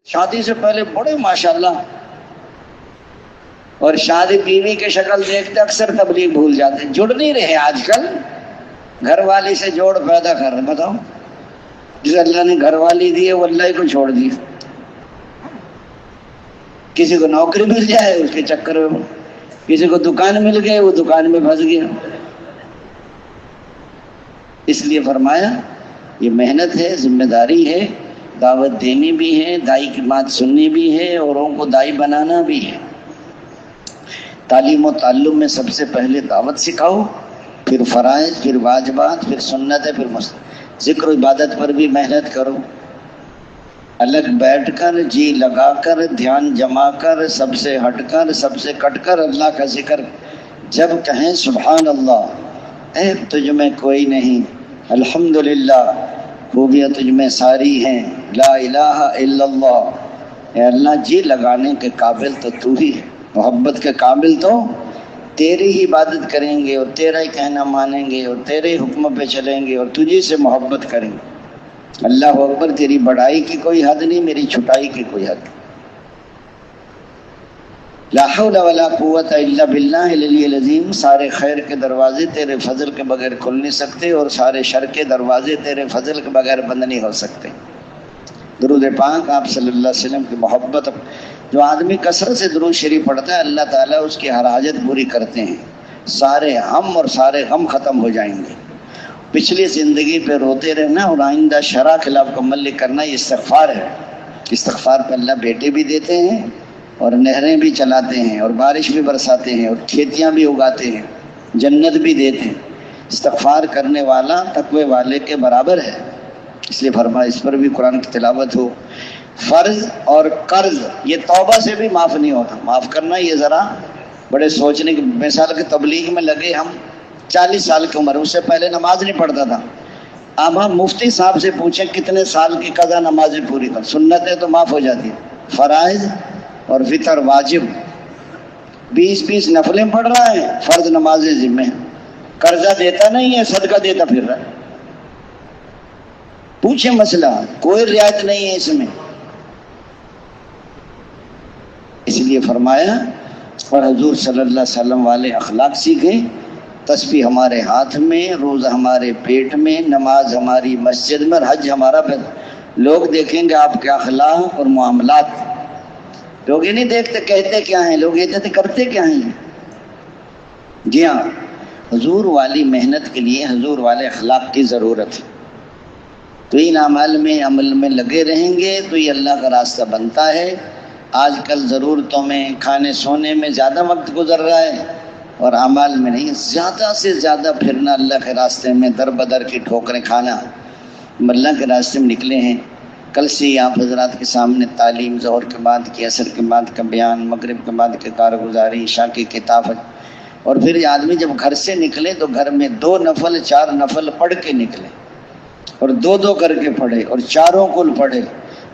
شادی سے پہلے بڑے ماشاءاللہ، اور شادی بیوی کی شکل دیکھتے اکثر تبلیغ بھول جاتے ہیں، جڑ نہیں رہے آج کل، گھر والی سے جوڑ پیدا کر رہے. بتاؤ جسے اللہ نے گھر والی دی ہے وہ اللہ ہی کو چھوڑ دی. کسی کو نوکری مل جائے اس کے چکر میں، کسی کو دکان مل گئے وہ دکان میں پھنس گیا. اس لیے فرمایا یہ محنت ہے، ذمہ داری ہے، دعوت دینی بھی ہے، دائی کی بات سننی بھی ہے، اوروں کو دائی بنانا بھی ہے. تعلیم و تعلم میں سب سے پہلے دعوت سکھاؤ، پھر فرائض، پھر واجبات، پھر سنت ہے، پھر ذکر و عبادت پر بھی محنت کرو. الگ بیٹھ کر، جی لگا کر، دھیان جما کر، سب سے ہٹ کر، سب سے کٹ کر اللہ کا ذکر. جب کہیں سبحان اللہ، عیب تجھ میں کوئی نہیں، الحمدللہ خوبیاں تجھ میں ساری ہیں، لا الہ الا اللہ. اے اللہ جی لگانے کے قابل تو تو ہی ہے، محبت کے قابل تو تیری ہی عبادت کریں گے اور تیرا ہی کہنا مانیں گے اور تیرے ہی حکم پہ چلیں گے اور تجھی سے محبت کریں گے. اللہ اکبر، تیری بڑائی کی کوئی حد نہیں، میری چھٹائی کی کوئی حد نہیں. لا حول ولا قوت الا باللہ العلی العظیم. سارے خیر کے دروازے تیرے فضل کے بغیر کھل نہیں سکتے اور سارے شر کے دروازے تیرے فضل کے بغیر بند نہیں ہو سکتے. درود پاک آپ صلی اللہ علیہ وسلم کی محبت. جو آدمی کثرت سے درود شریف پڑھتا ہے اللہ تعالیٰ اس کی ہر حاجت پوری کرتے ہیں، سارے ہم اور سارے غم ختم ہو جائیں گے. پچھلی زندگی پہ روتے رہنا اور آئندہ شرع خلاف کو عمل کرنا یہ استغفار ہے. استغفار پہ اللہ بیٹے بھی دیتے ہیں اور نہریں بھی چلاتے ہیں اور بارش بھی برساتے ہیں اور کھیتیاں بھی اگاتے ہیں، جنت بھی دیتے ہیں. استغفار کرنے والا تقوی والے کے برابر ہے. اس لیے فرمایا اس پر بھی قرآن کی تلاوت ہو. فرض اور قرض یہ توبہ سے بھی معاف نہیں ہوتا. معاف کرنا یہ ذرا بڑے سوچنے کی. مثال کے تبلیغ میں لگے ہم 40 سال کی عمر، اس سے پہلے نماز نہیں پڑھتا تھا. اب ہم مفتی صاحب سے پوچھیں کتنے سال کی قضا نمازیں پوری کر. سنتیں تو معاف ہو جاتی ہیں، فرائض اور وتر واجب 20 نفلیں پڑھ رہا ہے، فرض نمازیں ذمہ ہیں. قرضہ دیتا نہیں ہے، صدقہ دیتا پھر رہا ہے. پوچھیں مسئلہ، کوئی رعایت نہیں ہے اس میں. اس لیے فرمایا اور حضور صلی اللہ علیہ وسلم والے اخلاق سیکھیں. تسبیح ہمارے ہاتھ میں، روزہ ہمارے پیٹ میں، نماز ہماری مسجد میں، اور حج ہمارا لوگ دیکھیں گے آپ کے اخلاق اور معاملات. لوگ یہ نہیں دیکھتے کہتے کیا ہیں، لوگ یہ کہتے کرتے کیا ہیں. جی ہاں، حضور والی محنت کے لیے حضور والے اخلاق کی ضرورت ہے. تو ان عمل میں لگے رہیں گے تو یہ اللہ کا راستہ بنتا ہے. آج کل ضرورتوں میں، کھانے سونے میں زیادہ وقت گزر رہا ہے اور اعمال میں نہیں. زیادہ سے زیادہ پھرنا اللہ کے راستے میں، در بدر کی ٹھوکریں کھانا. اللہ کے راستے میں نکلے ہیں. کل سے آپ حضرات کے سامنے تعلیم، ظہر کے بعد کی، عصر کے بعد کا بیان، مغرب کے بعد کی کارگزاری، عشاء کی کتاب. اور پھر آدمی جب گھر سے نکلے تو گھر میں 2 نفل 4 نفل پڑھ کے نکلے اور 2 کر کے پڑھے اور چاروں کل پڑھے.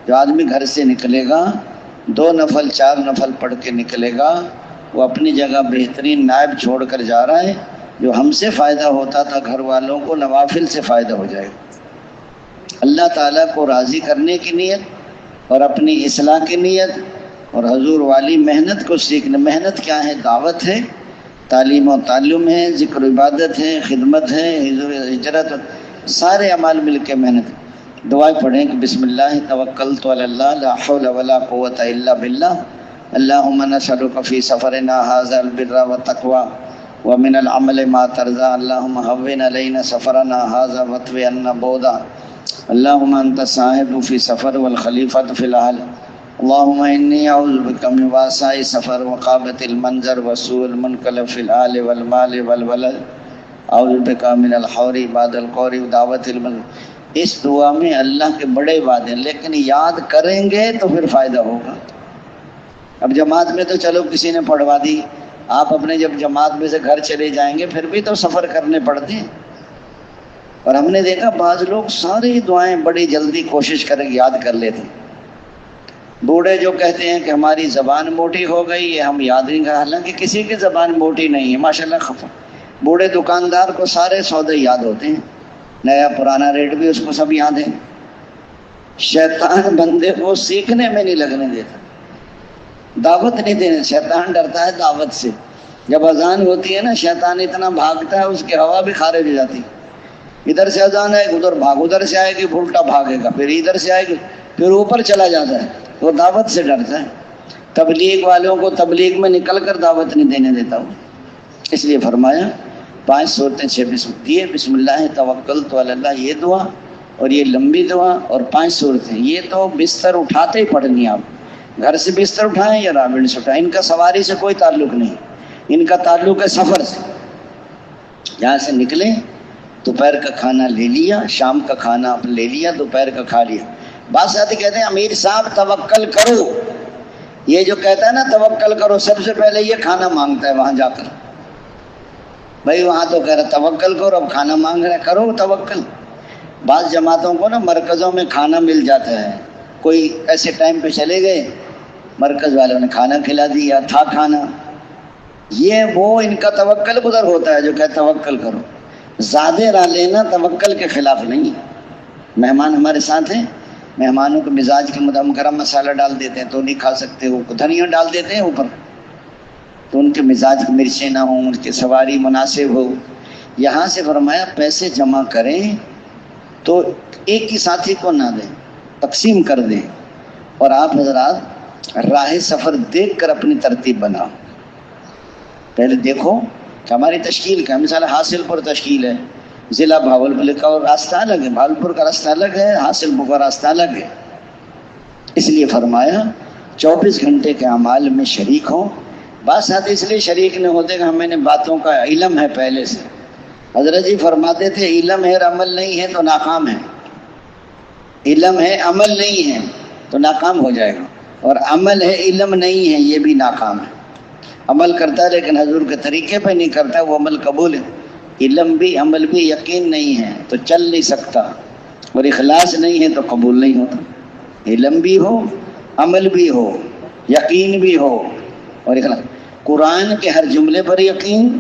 جو آدمی گھر سے نکلے گا 2 نفل 4 نفل پڑھ کے نکلے گا، وہ اپنی جگہ بہترین نائب چھوڑ کر جا رہا ہے. جو ہم سے فائدہ ہوتا تھا گھر والوں کو، نوافل سے فائدہ ہو جائے گا. اللہ تعالیٰ کو راضی کرنے کی نیت اور اپنی اصلاح کی نیت اور حضور والی محنت کو سیکھنا. محنت کیا ہے؟ دعوت ہے، تعلیم و تعلم ہے، ذکر و عبادت ہے، خدمت ہے، ہجرت، سارے اعمال مل کے محنت. دعائیں پڑھیں کہ بسم اللہ توکلت علی اللہ لا حول ولا قوت الا باللہ. اللہم نسألک فی سفرنا ھذا البر والتقوی ومن العمل ما ترضى. اللہم هون علینا سفرنا ھذا واطوی عنا بعدا. اللہم انت الصاحب فی سفر والخلیفۃ فی الاہل. اللہم انی اعوذ بک من وعثاء سفر وقابۃ المنظر وسوء المنقلب فی الآل والمال والولد. اعوذ بک من الحور بعد القور دعوت المنظر. اس دعا میں اللہ کے بڑے وعدے، لیکن یاد کریں گے تو پھر فائدہ ہوگا. اب جماعت میں تو چلو کسی نے پڑھوا دی، آپ اپنے جب جماعت میں سے گھر چلے جائیں گے پھر بھی تو سفر کرنے پڑتے ہیں. اور ہم نے دیکھا بعض لوگ ساری دعائیں بڑی جلدی کوشش کریں یاد کر لیتے. بوڑھے جو کہتے ہیں کہ ہماری زبان موٹی ہو گئی، یہ ہم یاد نہیں کر. حالانکہ کسی کی زبان موٹی نہیں ہے ماشاءاللہ. بوڑھے دکاندار کو سارے سودے یاد ہوتے ہیں، نیا پرانا ریٹ بھی اس کو سب یاد ہے. شیطان بندے کو سیکھنے میں نہیں لگنے دیتا، دعوت نہیں دینے. شیطان ڈرتا ہے دعوت سے. جب اذان ہوتی ہے نا شیطان اتنا بھاگتا ہے اس کی ہوا بھی خارج ہو جاتی. ادھر سے اذان ہے ادھر بھاگ، ادھر سے آئے گی الٹا بھاگے گا، پھر ادھر سے آئے گی پھر اوپر چلا جاتا ہے. وہ دعوت سے ڈرتا ہے. تبلیغ والوں کو تبلیغ میں نکل کر دعوت نہیں دینے دیتا ہوں. اس لیے فرمایا 5 صورتیں 6 دیے. بسم اللہ توکلت علی اللہ یہ دعا اور یہ لمبی دعا اور 5 صورتیں. یہ تو بستر اٹھاتے ہی پڑھنی. آپ گھر سے بستر اٹھائیں یا رابڑ سے اٹھائیں، ان کا سواری سے کوئی تعلق نہیں، ان کا تعلق ہے سفر سے. یہاں سے نکلے دوپہر کا کھانا لے لیا، شام کا کھانا لے لیا، دوپہر کا کھا لیا. بعض ساتھی کہتے ہیں امیر صاحب توکل کرو. یہ جو کہتا ہے نا توکل کرو، سب سے پہلے یہ کھانا مانگتا ہے وہاں جا کر. بھائی وہاں تو کہہ رہا توکل کرو، اب کھانا مانگ رہا ہے، کرو توکل. بعض جماعتوں کو نا مرکزوں میں کھانا مل جاتا ہے. کوئی ایسے ٹائم پہ چلے گئے، مرکز والوں نے کھانا کھلا دیا، تھا کھانا. یہ وہ ان کا توکل ادھر ہوتا ہے جو کہتا توکل کرو. زیادہ راہ لینا توکل کے خلاف نہیں. مہمان ہمارے ساتھ ہیں، مہمانوں کے مزاج کے مطابق گرم مسالہ ڈال دیتے ہیں تو نہیں کھا سکتے، وہ دھنیا ڈال دیتے ہیں اوپر تو ان کے مزاج کی مرچیں نہ ہوں، ان کی سواری مناسب ہو. یہاں سے فرمایا پیسے جمع کریں تو ایک ہی ساتھی کو نہ دیں، تقسیم کر دیں. اور آپ حضرات راہ سفر دیکھ کر اپنی ترتیب بناؤ. پہلے دیکھو کہ ہماری تشکیل کا مثال حاصل پور تشکیل ہے، ضلع بھاولپور کا راستہ الگ ہے، بھاولپور کا راستہ الگ ہے، حاصل پور کا راستہ الگ ہے. اس لیے فرمایا 24 گھنٹے کے اعمال میں شریک ہوں. بات ساتھ اس لیے شریک نہیں ہوتے کہ ہمیں نے باتوں کا علم ہے پہلے سے. حضرت جی فرماتے تھے علم ہے اور عمل نہیں ہے تو ناکام ہے. علم ہے عمل نہیں ہے تو ناکام ہو جائے گا، اور عمل ہے علم نہیں ہے یہ بھی ناکام ہے. عمل کرتا ہے لیکن حضور کے طریقے پہ نہیں کرتا، وہ عمل قبول ہے. علم بھی عمل بھی یقین نہیں ہے تو چل نہیں سکتا، اور اخلاص نہیں ہے تو قبول نہیں ہوتا. علم بھی ہو، عمل بھی ہو، یقین بھی ہو اور اخلاص. قرآن کے ہر جملے پر یقین،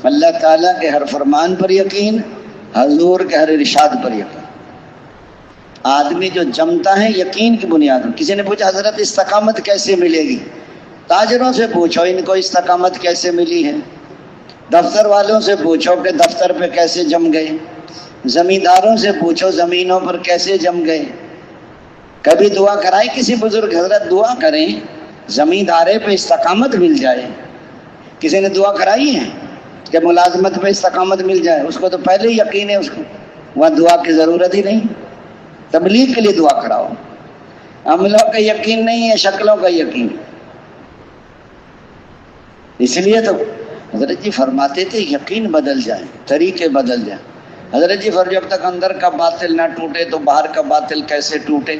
اللہ تعالیٰ کے ہر فرمان پر یقین، حضور کے ہر ارشاد پر یقین. آدمی جو جمتا ہے یقین کی بنیاد پر. کسی نے پوچھا حضرت استقامت کیسے ملے گی؟ تاجروں سے پوچھو ان کو استقامت کیسے ملی ہے، دفتر والوں سے پوچھو کہ دفتر پہ کیسے جم گئے، زمینداروں سے پوچھو زمینوں پر کیسے جم گئے. کبھی دعا کرائی کسی بزرگ حضرت دعا کریں زمیندارے پہ استقامت مل جائے؟ کسی نے دعا کرائی ہے کہ ملازمت پہ استقامت مل جائے؟ اس کو تو پہلے ہی یقین ہے، اس کو وہاں دعا کی ضرورت ہی نہیں. تبلیغ کے لیے دعا کراؤ. عملوں کا یقین نہیں ہے، شکلوں کا یقین. اس لیے تو حضرت جی فرماتے تھے یقین بدل جائے، طریقے بدل جائیں. حضرت جی جب تک اندر کا باطل نہ ٹوٹے تو باہر کا باطل کیسے ٹوٹے؟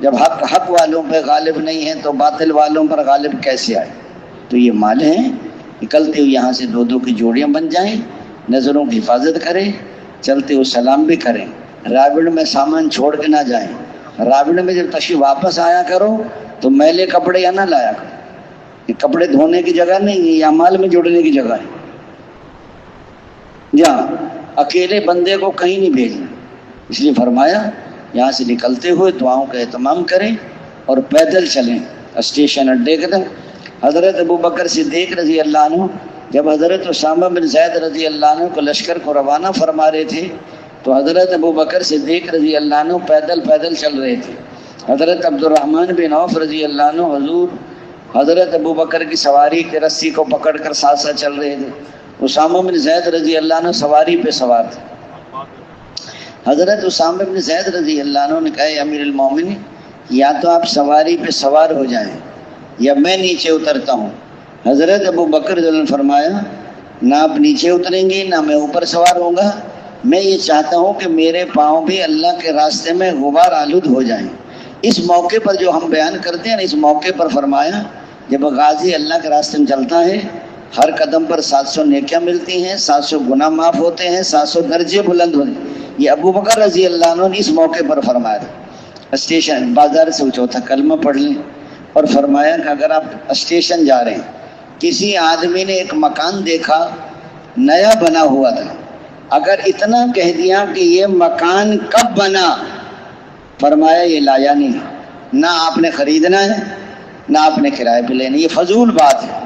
جب حق والوں پہ غالب نہیں ہے تو باطل والوں پر غالب کیسے آئے؟ تو یہ مال ہیں، نکلتے ہوئے یہاں سے 2 کی جوڑیاں بن جائیں. نظروں کی حفاظت کریں، چلتے ہوئے سلام بھی کریں. رابڑ میں سامان چھوڑ کے نہ جائیں. رابڑ میں جب تشریف واپس آیا کرو تو میلے کپڑے یا نہ لایا کرو. یہ کپڑے دھونے کی جگہ نہیں ہے، یہ اعمال میں جڑنے کی جگہ ہے. جہاں اکیلے بندے کو کہیں نہیں بھیجنا. اس لیے فرمایا یہاں سے نکلتے ہوئے دعاؤں کا اہتمام کریں اور پیدل چلیں اسٹیشن اڈے کے تک. حضرت ابوبکر صدیق رضی اللہ عنہ جب حضرت اسامہ بن زید رضی اللہ عنہ کو لشکر کو روانہ فرما رہے تھے تو حضرت ابوبکر صدیق رضی اللہ عنہ پیدل چل رہے تھے. حضرت عبد الرحمن بن عوف رضی اللہ عنہ حضرت ابوبکر کی سواری کی رسی کو پکڑ کر ساتھ ساتھ چل رہے تھے. اسامہ بن زید رضی اللہ عنہ سواری پہ سوار تھے. حضرت اسامہ بن زید رضی اللہ عنہ نے کہا امیر المومنین یا تو آپ سواری پہ سوار ہو جائیں یا میں نیچے اترتا ہوں. حضرت ابوبکر رضی اللہ عنہ نے فرمایا نہ آپ نیچے اتریں گے نہ میں اوپر سوار ہوں گا. میں یہ چاہتا ہوں کہ میرے پاؤں بھی اللہ کے راستے میں غبار آلود ہو جائیں. اس موقع پر جو ہم بیان کرتے ہیں اس موقع پر فرمایا جب غازی اللہ کے راستے میں چلتا ہے ہر قدم پر 700 نیکیاں ملتی ہیں، 700 گناہ معاف ہوتے ہیں، 700 درجے بلند ہوتے ہیں. یہ ابوبکر رضی اللہ عنہ نے اس موقع پر فرمایا تھا. اسٹیشن بازار سے چوتھا کلمہ پڑھ لیں اور فرمایا کہ اگر آپ اسٹیشن جا رہے ہیں کسی آدمی نے ایک مکان دیکھا نیا بنا ہوا تھا، اگر اتنا کہہ دیا کہ یہ مکان کب بنا فرمایا یہ لایا نہیں، نہ آپ نے خریدنا ہے نہ آپ نے کرائے پہ لینا، یہ فضول بات ہے۔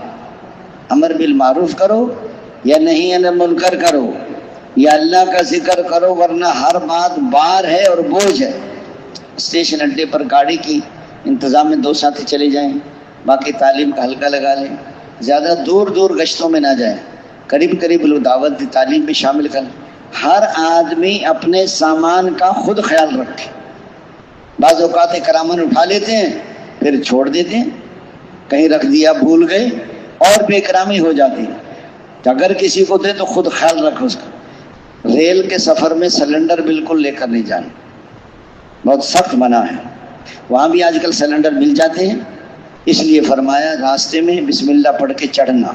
امر بالمعروف کرو یا نہیں انر منکر کرو یا اللہ کا ذکر کرو، ورنہ ہر بات بار ہے اور بوجھ ہے۔ اسٹیشن اڈے پر گاڑی کی انتظام میں 2 ساتھی چلے جائیں، باقی تعلیم کا حلقہ لگا لیں، زیادہ دور دور گشتوں میں نہ جائیں، قریب قریب لوگ دعوت دی تعلیم بھی شامل کریں۔ ہر آدمی اپنے سامان کا خود خیال رکھے۔ بعض اوقات کرامن اٹھا لیتے ہیں پھر چھوڑ دیتے ہیں، کہیں رکھ دیا بھول گئے اور بے اکرامی ہو جاتی ہے۔ تو اگر کسی کو دے تو خود خیال رکھو اس کا۔ ریل کے سفر میں سلنڈر بالکل لے کر نہیں جانا، بہت سخت منع ہے۔ وہاں بھی آج کل سلنڈر مل جاتے ہیں، اس لیے فرمایا راستے میں بسم اللہ پڑھ کے چڑھنا،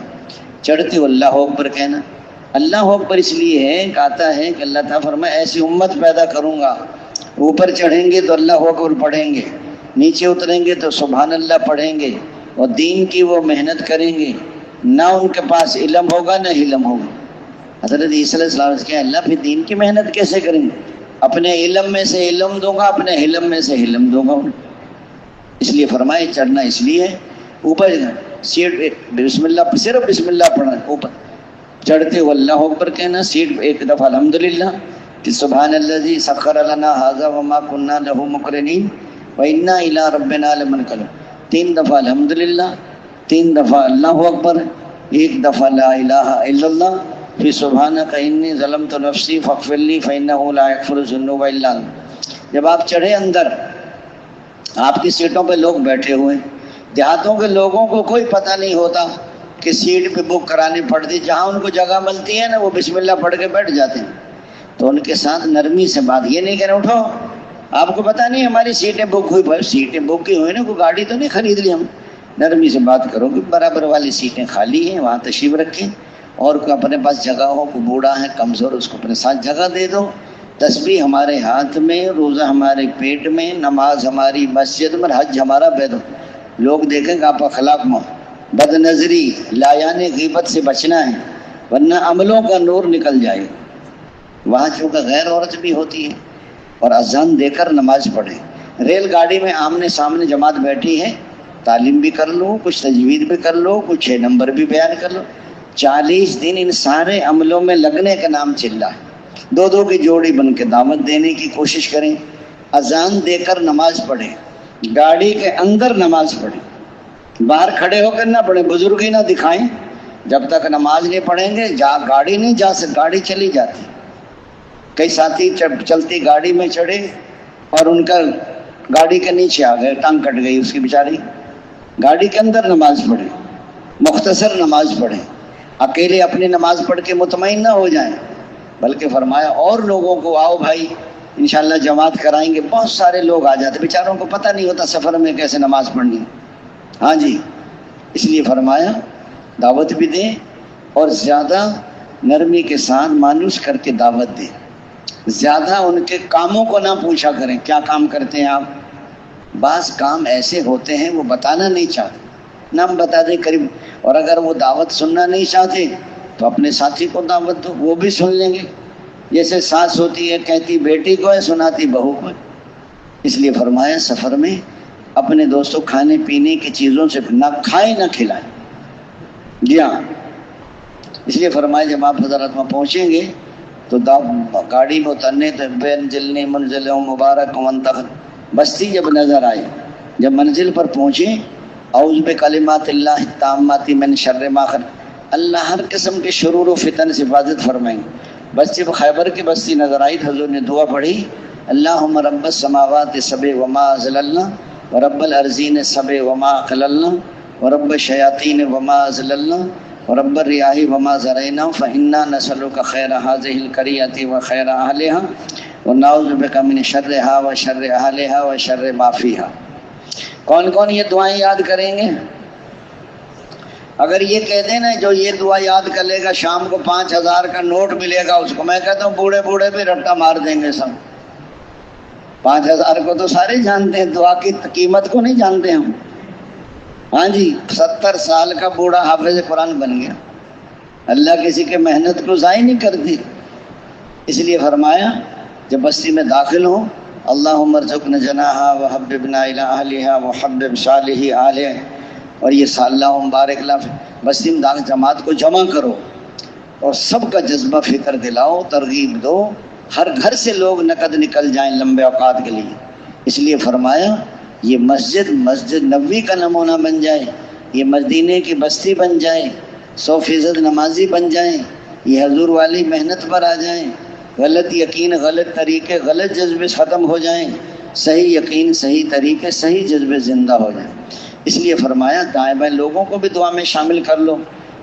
چڑھتے ہو اللہ اکبر کہنا۔ اللہ اکبر اس لیے ہے کہتا ہے کہ اللہ تعالیٰ فرمایا ایسی امت پیدا کروں گا، اوپر چڑھیں گے تو اللہ اکبر پڑھیں گے، نیچے اتریں گے تو سبحان اللہ پڑھیں گے، اور دین کی وہ محنت کریں گے، نہ ان کے پاس علم ہوگا نہ علم ہوگا۔ حضرت عیسیٰ علیہ السلام سے کہا اللہ پھر دین کی محنت کیسے کریں گے؟ اپنے علم میں سے علم دوں گا، اپنے علم میں سے علم دوں گا۔ اس لیے فرمائے چڑھنا اس لیے اوپر سیٹ بسم اللہ، صرف بسم اللہ پڑھنا، اوپر چڑھتے ہو اللہ اکبر کہنا، سیٹ ایک دفعہ الحمدللہ، کہ سبحان الذی سخر لنا ھذا وما كنا له مقرنین وإنا إلی ربنا لمنقلبون، 3 دفعہ الحمدللہ، 3 دفعہ اللہ اکبر، 1 دفعہ لا الہ الا اللہ، پھر سبحانک انی ظلمت نفسی فاغفر لی فإنہ لا یغفر الذنوب الا انت۔ جب آپ چڑھے اندر، آپ کی سیٹوں پہ لوگ بیٹھے ہوئے، دیہاتوں کے لوگوں کو کوئی پتہ نہیں ہوتا کہ سیٹ پہ بک کرانی پڑتی، جہاں ان کو جگہ ملتی ہے نا وہ بسم اللہ پڑھ کے بیٹھ جاتے ہیں۔ تو ان کے ساتھ نرمی سے بات، یہ نہیں کہنا اٹھو آپ کو پتہ نہیں ہماری سیٹیں بک ہوئی، بھائی سیٹیں بک کی ہوئی نا، کوئی گاڑی تو نہیں خرید لی ہم۔ نرمی سے بات کرو کہ برابر والی سیٹیں خالی ہیں، وہاں تشریف رکھیں، اور کوئی اپنے پاس جگہ ہو، کوئی بوڑھا ہے کمزور اس کو اپنے ساتھ جگہ دے دو۔ تسبیح ہمارے ہاتھ میں، روزہ ہمارے پیٹ میں، نماز ہماری مسجد میں، حج ہمارا بیت۔ لوگ دیکھیں گے آپ اخلاق میں بد نظری لایان غیبت سے بچنا ہے، ورنہ عملوں کا نور نکل جائے۔ وہاں چونکہ غیر عورت بھی ہوتی ہے، اور اذان دے کر نماز پڑھیں۔ ریل گاڑی میں آمنے سامنے جماعت بیٹھی ہے، تعلیم بھی کر لو، کچھ تجوید بھی کر لو، کچھ 6 نمبر بھی بیان کر لو۔ 40 دن ان سارے عملوں میں لگنے کا نام چلا ہے۔ 2 کی جوڑی بن کے دعوت دینے کی کوشش کریں، اذان دے کر نماز پڑھیں، گاڑی کے اندر نماز پڑھیں، باہر کھڑے ہو کر نہ پڑھیں، بزرگی نہ دکھائیں۔ جب تک نماز نہیں پڑھیں گے گاڑی نہیں جا سکتی، گاڑی چلی جاتی۔ کئی ساتھی چلتی گاڑی میں چڑھے اور ان کا گاڑی کے نیچے آ گئے، ٹانگ کٹ گئی اس کی بیچاری۔ گاڑی کے اندر نماز پڑھیں، مختصر نماز پڑھیں، اکیلے اپنی نماز پڑھ کے مطمئن نہ ہو جائیں، بلکہ فرمایا اور لوگوں کو آؤ بھائی انشاءاللہ جماعت کرائیں گے۔ بہت سارے لوگ آ جاتے، بیچاروں کو پتہ نہیں ہوتا سفر میں کیسے نماز پڑھنی۔ ہاں جی، اس لیے فرمایا دعوت بھی دیں اور زیادہ نرمی کے ساتھ مانوس کر کے دعوت دیں، زیادہ ان کے کاموں کو نہ پوچھا کریں کیا کام کرتے ہیں آپ۔ بعض کام ایسے ہوتے ہیں وہ بتانا نہیں چاہتے، نہ ہم بتا دیں قریب، اور اگر وہ دعوت سننا نہیں چاہتے تو اپنے ساتھی کو دعوت دو، وہ بھی سن لیں گے۔ جیسے ساس ہوتی ہے کہتی بیٹی کو ہے، سناتی بہو کو ہے۔ اس لیے فرمایا سفر میں اپنے دوستوں کھانے پینے کی چیزوں سے نہ کھائیں نہ کھلائیں۔ جی ہاں، اس لیے فرمایا جب آپ حضرات میں پہنچیں گے تو گاڑی میں اترنے تو بینزلنی منزل مبارک منتخب، بستی جب نظر آئے، جب منزل پر پہنچیں اعوذ بکلمات اللہ التامات من شر ما خلق، اللہ ہر قسم کے شرور و فتن سے حفاظت فرمائیں۔ بستی خیبر کی بستی نظر آئی، حضور نے دعا پڑھی اللہم رب السماوات السبع وما ضللنا ورب الارضین السبع وما اقللنا ورب الشیاطین وما اضللنا ورب الریاح وما ذرینا فإنا نسألک خیر هذه القریۃ وخیر اہلها ونعوذ بک من شرها وشر اہلها وشر ما فیها۔ کون کون یہ دعائیں یاد کریں گے؟ اگر یہ کہہ دیں نا جو یہ دعا یاد کر لے گا شام کو 5000 کا نوٹ ملے گا اس کو، میں کہتا ہوں بوڑھے بوڑھے بھی رٹا مار دیں گے سب۔ 5000 کو تو سارے جانتے ہیں، دعا کی قیمت کو نہیں جانتے ہم۔ ہاں جی، 70 سال کا بوڑھا حافظ قرآن بن گیا۔ اللہ کسی کے محنت کو ضائع نہیں کرتی۔ اس لیے فرمایا جب بستی میں داخل ہوں اللہم ارزقنا جناحا وحببنا الی اہلہا وحبب صالح آلہ. اور یہ اللہم بارک اللہ بستی امداد جماعت کو جمع کرو اور سب کا جذبہ فکر دلاؤ، ترغیب دو، ہر گھر سے لوگ نقد نکل جائیں لمبے اوقات کے لیے. اس لیے فرمایا یہ مسجد نبوی کا نمونہ بن جائے، یہ مدینے کی بستی بن جائے، 100% نمازی بن جائیں، یہ حضور والی محنت پر آ جائیں، غلط یقین، غلط طریقے، غلط جذبے ختم ہو جائیں، صحیح یقین، صحیح طریقے، صحیح جذبے زندہ ہو جائیں. اس لیے فرمایا دائیں بائیں لوگوں کو بھی دعا میں شامل کر لو.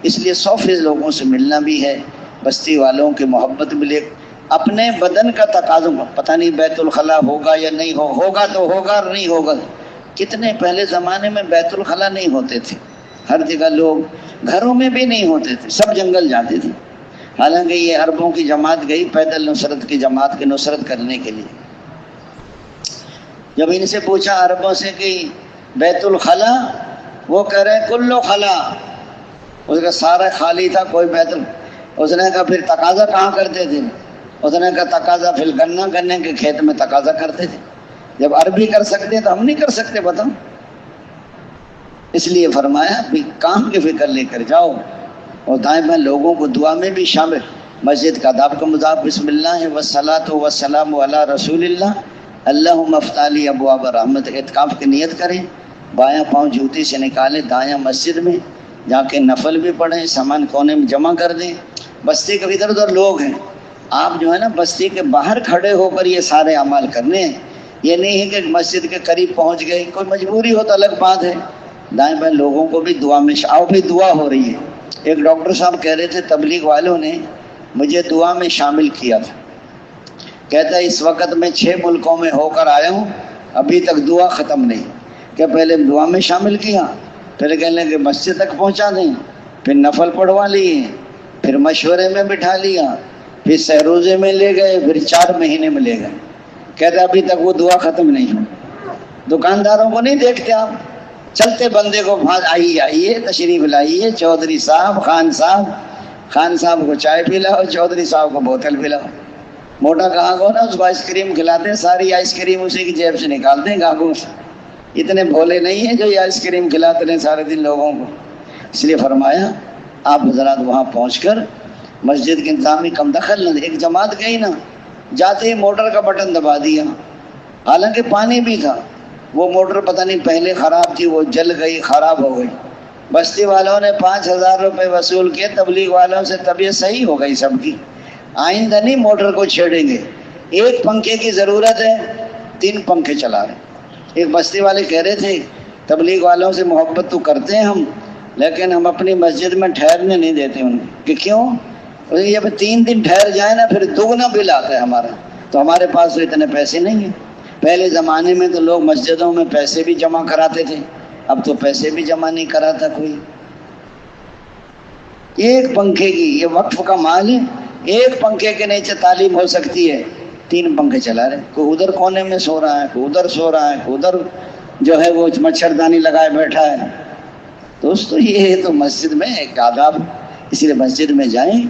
اس لیے 100% لوگوں سے ملنا بھی ہے، بستی والوں کی محبت ملے. اپنے بدن کا تقاضا، پتہ نہیں بیت الخلا ہوگا یا نہیں ہوگا تو ہوگا اور نہیں ہوگا. کتنے پہلے زمانے میں بیت الخلا نہیں ہوتے تھے، ہر جگہ لوگ گھروں میں بھی نہیں ہوتے تھے، سب جنگل جاتے تھے. حالانکہ یہ عربوں کی جماعت گئی پیدل نصرت کی جماعت کی نصرت کرنے کے لیے. جب ان سے پوچھا عربوں سے کہ بیت الخلا، وہ کہہ رہے ہیں کلو خلا، اس کا سارا خالی تھا، کوئی بیت اس نے کہا پھر تقاضا کہاں کرتے تھے؟ اس نے کہا تقاضا فی الگنہ، گنے کے کھیت میں تقاضا کرتے تھے. جب عربی کر سکتے تو ہم نہیں کر سکتے بتاؤ. اس لیے فرمایا بھی کام کی فکر لے کر جاؤ اور دائیں بائیں لوگوں کو دعا میں بھی شامل. مسجد کا آداب کا مذاق بسم اللہ والصلاۃ والسلام علی رسول اللہ، اللہم افتح لی ابواب رحمت. اعتکاف کی نیت کریں، بایاں پاؤں جوتی سے نکالیں، دایاں مسجد میں جا کے نفل بھی پڑھیں، سامان کونے میں جمع کر دیں. بستی کے ادھر ادھر لوگ ہیں، آپ جو ہے نا بستی کے باہر کھڑے ہو کر یہ سارے اعمال کرنے ہیں. یہ نہیں ہے کہ مسجد کے قریب پہنچ گئے، کوئی مجبوری ہو تو الگ بات ہے. دائیں بائیں لوگوں کو بھی دعا میں آؤ بھی دعا ہو رہی ہے. ایک ڈاکٹر صاحب کہہ رہے تھے تبلیغ والوں نے مجھے دعا میں شامل کیا تھا. کہتا ہے اس وقت میں 6 ملکوں میں ہو کر آیا ہوں، ابھی تک دعا ختم نہیں. کہ پہلے دعا میں شامل کیا، پھر کہنے کہ مسجد تک پہنچا دیں، پھر نفل پڑھوا لیے، پھر مشورے میں بٹھا لیا، پھر سہروزے میں لے گئے، پھر 4 مہینے میں لے گئے. کہتا ابھی تک وہ دعا ختم نہیں ہو. دکانداروں کو نہیں دیکھتے آپ، چلتے بندے کو آئیے تشریف لائیے، چودھری صاحب، خان صاحب کو چائے پلاؤ، چودھری صاحب کو بوتل پلاؤ. موٹا کہاں کو نا اس کو آئس کریم کھلاتے ہیں، ساری آئس کریم اسی کی جیب سے نکالتے ہیں گاہکوں سے. اتنے بھولے نہیں ہیں جو یہ آئس کریم کھلاتے رہے سارے دن لوگوں کو. اس لیے فرمایا آپ حضرات وہاں پہنچ کر مسجد کے انتظامی کم دخل نہ دے. ایک جماعت گئی نا، جاتے ہی موٹر کا بٹن دبا دیا، حالانکہ پانی بھی تھا. وہ موٹر پتہ نہیں پہلے خراب تھی، وہ جل گئی، خراب ہو گئی. بستی والوں نے 5000 روپے وصول کیے، تبلیغ والوں سے طبیعت صحیح ہو گئی سب کی. آئندہ نہیں موٹر کو چھیڑیں گے. ایک پنکھے کی ضرورت ہے، 3 پنکھے چلا رہے. ایک بستی والے کہہ رہے تھے تبلیغ والوں سے محبت تو کرتے ہیں ہم، لیکن ہم اپنی مسجد میں ٹھہرنے نہیں دیتے ان کو. کہ کیوں؟ یہ 3 دن ٹھہر جائے نا پھر دگنا بل آتا ہے ہمارا، تو ہمارے پاس تو اتنے پیسے نہیں ہیں. پہلے زمانے میں تو لوگ مسجدوں میں پیسے بھی جمع کراتے تھے، اب تو پیسے بھی جمع نہیں کراتا کوئی. ایک پنکھے کی، یہ وقف کا مال ہے، ایک پنکھے کے نیچے تعلیم ہو سکتی ہے. 3 پنکھے چلا رہے، کوئی ادھر کونے میں سو رہا ہے، کوئی ادھر سو رہا ہے، کوئی ادھر جو ہے وہ مچھردانی لگائے بیٹھا ہے. دوستو یہ تو مسجد میں ایک آداب. اس لیے مسجد میں جائیں،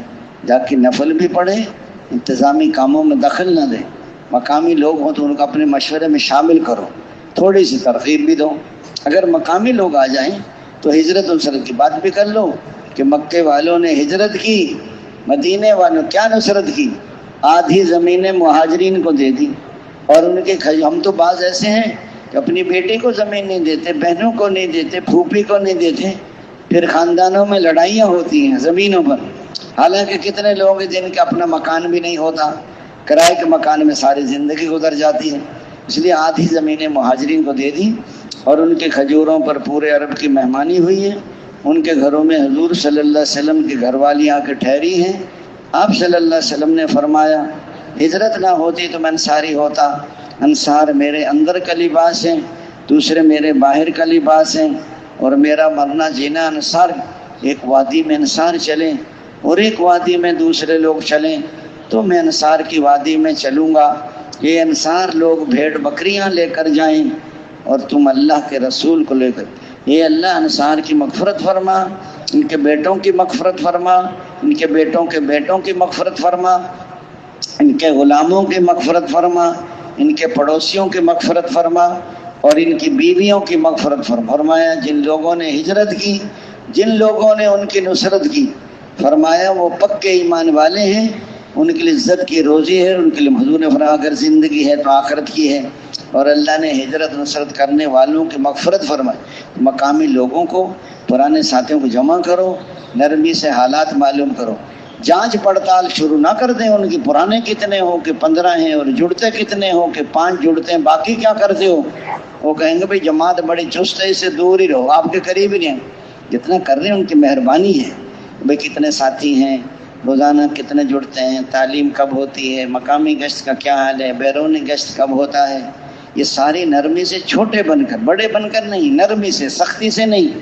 جا کے نفل بھی پڑھیں، انتظامی کاموں میں دخل نہ دیں. مقامی لوگ ہوں تو ان کو اپنے مشورے میں شامل کرو، تھوڑی سی ترغیب بھی دو. اگر مقامی لوگ آ جائیں تو ہجرت نصرت کی بات بھی کر لو کہ مکے والوں نے ہجرت کی، مدینے والوں کیا نصرت کی، آدھی زمینیں مہاجرین کو دے دی. اور ان کے ہم تو بعض ایسے ہیں کہ اپنی بیٹی کو زمین نہیں دیتے، بہنوں کو نہیں دیتے، پھوپھی کو نہیں دیتے، پھر خاندانوں میں لڑائیاں ہوتی ہیں زمینوں پر. حالانکہ کتنے لوگ ہیں جن کا اپنا مکان بھی نہیں ہوتا، کرائے کے مکان میں ساری زندگی گزر جاتی ہے. اس لیے آدھی زمینیں مہاجرین کو دے دی اور ان کے کھجوروں پر پورے عرب کی مہمانی ہوئی ہے. ان کے گھروں میں حضور صلی اللہ علیہ وسلم کی گھر والی آ کے ٹھہری ہیں. آپ صلی اللہ علیہ وسلم نے فرمایا ہجرت نہ ہوتی تو میں انصاری ہوتا. انصار میرے اندر کا لباس ہے، دوسرے میرے باہر کا لباس ہیں، اور میرا مرنا جینا انصار. ایک وادی میں انصار چلیں اور ایک وادی میں دوسرے لوگ چلیں تو میں انصار کی وادی میں چلوں گا. یہ انصار لوگ بھیڑ بکریاں لے کر جائیں اور تم اللہ کے رسول کو لے کر. یہ اللہ انصار کی مغفرت فرما، ان کے بیٹوں کی مغفرت فرما، ان کے بیٹوں کے بیٹوں کی مغفرت فرما، ان کے غلاموں کی مغفرت فرما، ان کے پڑوسیوں کی مغفرت فرما اور ان کی بیویوں کی مغفرت فرمایا۔ جن لوگوں نے ہجرت کی، جن لوگوں نے ان کی نصرت کی، فرمایا وہ پکے ایمان والے ہیں، ان کے لیے عزت کی روزی ہے، ان کے لیے حضور نے فرمایا اگر زندگی ہے تو آخرت کی ہے۔ اور اللہ نے ہجرت نصرت کرنے والوں کی مغفرت فرمائی۔ مقامی لوگوں کو، پرانے ساتھیوں کو جمع کرو، نرمی سے حالات معلوم کرو، جانچ پڑتال شروع نہ کر دیں ان کی، پرانے کتنے ہو کہ 15 ہیں اور جڑتے کتنے ہو کہ 5 جڑتے ہیں، باقی کیا کرتے ہو؟ وہ کہیں گے بھائی جماعت بڑی چست ہے، اس سے دور ہی رہو، آپ کے قریب ہی نہیں۔ جتنا کر رہے ہیں ان کی مہربانی ہے، بھائی کتنے ساتھی ہیں، روزانہ کتنے جڑتے ہیں، تعلیم کب ہوتی ہے، مقامی گشت کا کیا حال ہے، بیرونی گشت کب ہوتا ہے، یہ ساری نرمی سے، چھوٹے بن کر بڑے بن کر نہیں، نرمی سے، سختی سے نہیں۔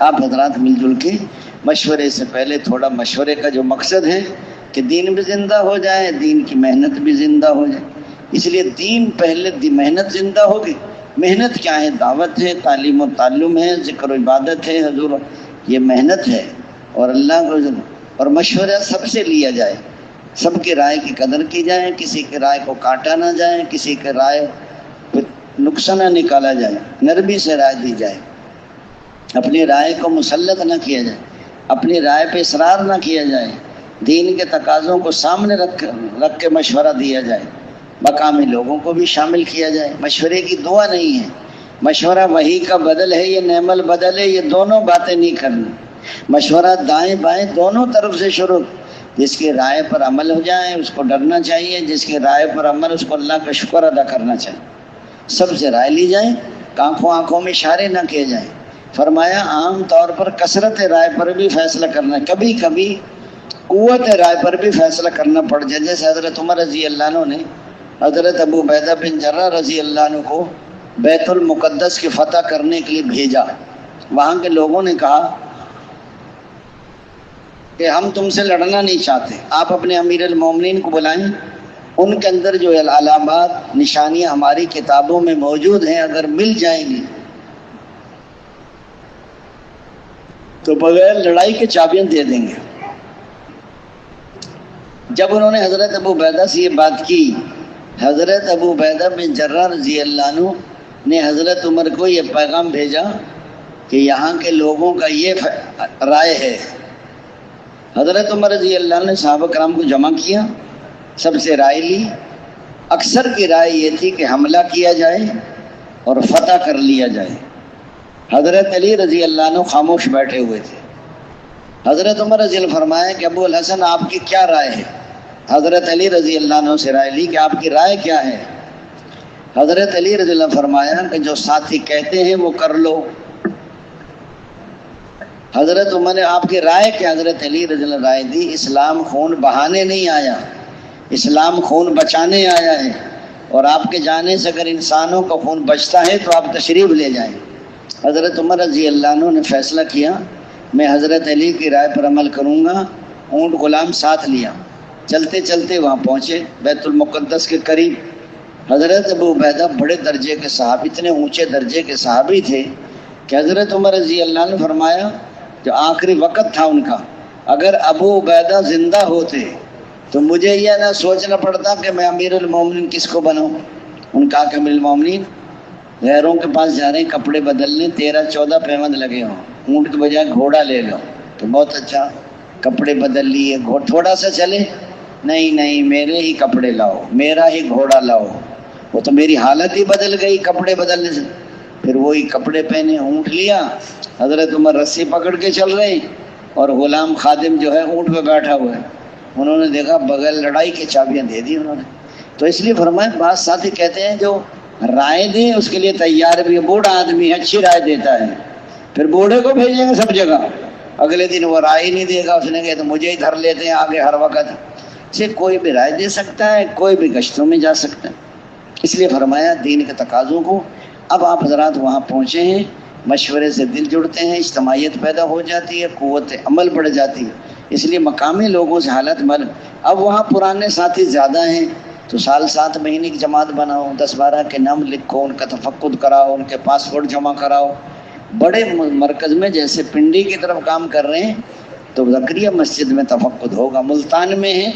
آپ حضرات مل جل کے مشورے سے پہلے تھوڑا مشورے کا جو مقصد ہے کہ دین بھی زندہ ہو جائے، دین کی محنت بھی زندہ ہو جائے، اس لیے دین پہلے محنت زندہ ہوگی۔ محنت کیا ہے؟ دعوت ہے، تعلیم و تعلم ہے، ذکر و عبادت ہے، حضور یہ محنت ہے۔ اور اللہ کو اور مشورہ سب سے لیا جائے، سب کی رائے کی قدر کی جائے، کسی کی رائے کو کاٹا نہ جائے، کسی کی رائے کو نقصان نہ نکالا جائے، نرمی سے رائے دی جائے، اپنی رائے کو مسلط نہ کیا جائے، اپنی رائے پہ اصرار نہ کیا جائے، دین کے تقاضوں کو سامنے رکھ کے مشورہ دیا جائے، مقامی لوگوں کو بھی شامل کیا جائے۔ مشورے کی دعا نہیں ہے، مشورہ وحی کا بدل ہے، یہ نعم البدل ہے، یہ دونوں باتیں نہیں کرنی۔ مشورہ دائیں بائیں دونوں طرف سے شروع، جس کی رائے پر عمل ہو جائے اس کو ڈرنا چاہیے، جس کی رائے پر عمل اس کو اللہ کا شکر ادا کرنا چاہیے، سب سے رائے لی جائے، آنکھوں میں اشارے نہ کیے جائیں۔ فرمایا عام طور پر کثرت رائے پر بھی فیصلہ کرنا ہے، کبھی کبھی قوت رائے پر بھی فیصلہ کرنا پڑ جائے، جیسے حضرت عمر رضی اللہ عنہ نے حضرت ابو عبیدہ بن جراح رضی اللہ عنہ کو بیت المقدس کی فتح کرنے کے لیے بھیجا۔ وہاں کے لوگوں نے کہا کہ ہم تم سے لڑنا نہیں چاہتے، آپ اپنے امیر المومنین کو بلائیں، ان کے اندر جو علامات نشانیاں ہماری کتابوں میں موجود ہیں اگر مل جائیں گی تو بغیر لڑائی کے چابیاں دے دیں گے۔ جب انہوں نے حضرت ابو عبیدہ سے یہ بات کی، حضرت ابو عبیدہ بن جراح رضی اللہ عنہ نے حضرت عمر کو یہ پیغام بھیجا کہ یہاں کے لوگوں کا یہ رائے ہے۔ حضرت عمر رضی اللہ عنہ نے صحابہ کرام کو جمع کیا، سب سے رائے لی۔ اکثر کی رائے یہ تھی کہ حملہ کیا جائے اور فتح کر لیا جائے۔ حضرت علی رضی اللہ عنہ خاموش بیٹھے ہوئے تھے۔ حضرت عمر رضی اللہ عنہ فرمایا کہ ابو الحسن آپ کی کیا رائے ہے؟ حضرت علی رضی اللہ عنہ سے رائے لی کہ آپ کی رائے کیا ہے؟ حضرت علی رضی اللہ عنہ فرمایا کہ جو ساتھی کہتے ہیں وہ کر لو۔ حضرت عمر نے آپ کی رائے کیا؟ حضرت علی رضی اللہ عنہ رائے دی اسلام خون بہانے نہیں آیا، اسلام خون بچانے آیا ہے، اور آپ کے جانے سے اگر انسانوں کا خون بچتا ہے تو آپ تشریف لے جائیں۔ حضرت عمر رضی اللہ عنہ نے فیصلہ کیا میں حضرت علی کی رائے پر عمل کروں گا۔ اونٹ غلام ساتھ لیا، چلتے چلتے وہاں پہنچے بیت المقدس کے قریب۔ حضرت ابو عبیدہ بڑے درجے کے صحابی، اتنے اونچے درجے کے صحابی تھے کہ حضرت عمر رضی اللہ عنہ نے فرمایا جو آخری وقت تھا ان کا، اگر ابو عبیدہ زندہ ہوتے تو مجھے یہ نہ سوچنا پڑتا کہ میں امیر المومنین کس کو بناؤں۔ ان کا کہ امیر المومنین غیروں کے پاس جا رہے ہیں کپڑے بدلنے، 13-14 پیوند لگے ہوں، اونٹ کے بجائے گھوڑا لے لو تو بہت اچھا، کپڑے بدل لیے، تھوڑا سا چلے، نہیں میرے ہی کپڑے لاؤ، میرا ہی گھوڑا لاؤ۔ وہ تو میری حالت ہی بدل گئی کپڑے بدلنے سے۔ پھر وہی کپڑے پہنے، اونٹ لیا، حضرت عمر رسی پکڑ کے چل رہے ہیں اور غلام خادم جو ہے اونٹ پہ بیٹھا ہوا ہے۔ انہوں نے دیکھا بغیر لڑائی کے چابیاں دے دی انہوں نے۔ تو اس لیے فرمایا بعض ساتھی کہتے ہیں جو رائے دیں اس کے لیے تیار بھی ہے، بوڑھا آدمی اچھی رائے دیتا ہے، پھر بوڑھے کو بھیجیں گے سب جگہ، اگلے دن وہ رائے نہیں دے گا، اس نے کہا تو مجھے ہی دھر لیتے ہیں آگے ہر وقت سے۔ کوئی بھی رائے دے سکتا ہے، کوئی بھی گشتوں میں جا سکتا ہے۔ اس لیے فرمایا دین کے تقاضوں کو، اب آپ حضرات وہاں پہنچے ہیں، مشورے سے دل جڑتے ہیں، اجتماعیت پیدا ہو جاتی ہے، قوت عمل بڑھ جاتی ہے۔ اس لیے مقامی لوگوں سے حالت اب وہاں پرانے ساتھی زیادہ ہیں تو سال 7 مہینے کی جماعت بناؤ، 10-12 کے نام لکھو، ان کا تفقد کراؤ، ان کے پاسپورٹ جمع کراؤ۔ بڑے مرکز میں جیسے پنڈی کی طرف کام کر رہے ہیں تو زکریہ مسجد میں تفقد ہوگا، ملتان میں ہے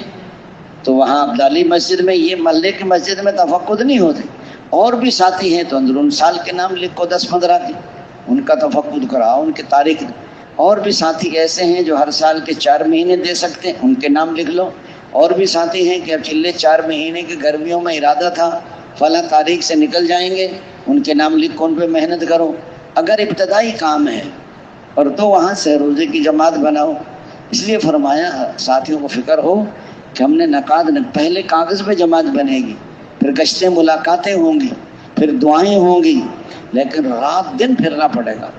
تو وہاں عبدالی مسجد میں، یہ محلے کی مسجد میں تفقد نہیں ہوتے، اور بھی ساتھی ہیں تو اندرون سال کے نام لکھو 10-15 کے، ان کا تفقد کراؤ، ان کی تاریخ۔ اور بھی ساتھی ایسے ہیں جو ہر سال کے 4 مہینے دے سکتے ہیں، ان کے نام لکھ لو۔ اور بھی ساتھی ہیں کہ پچھلے 4 مہینے کے گرمیوں میں ارادہ تھا فلاں تاریخ سے نکل جائیں گے، ان کے نام لکھو، ان پہ محنت کرو۔ اگر ابتدائی کام ہے اور تو وہاں سے روزے کی جماعت بناؤ۔ اس لیے فرمایا ساتھیوں کو فکر ہو کہ ہم نے پہلے کاغذ پہ جماعت بنے گی، پھر گشتیں ملاقاتیں ہوں گی، پھر دعائیں ہوں گی، لیکن رات دن پھرنا پڑے گا۔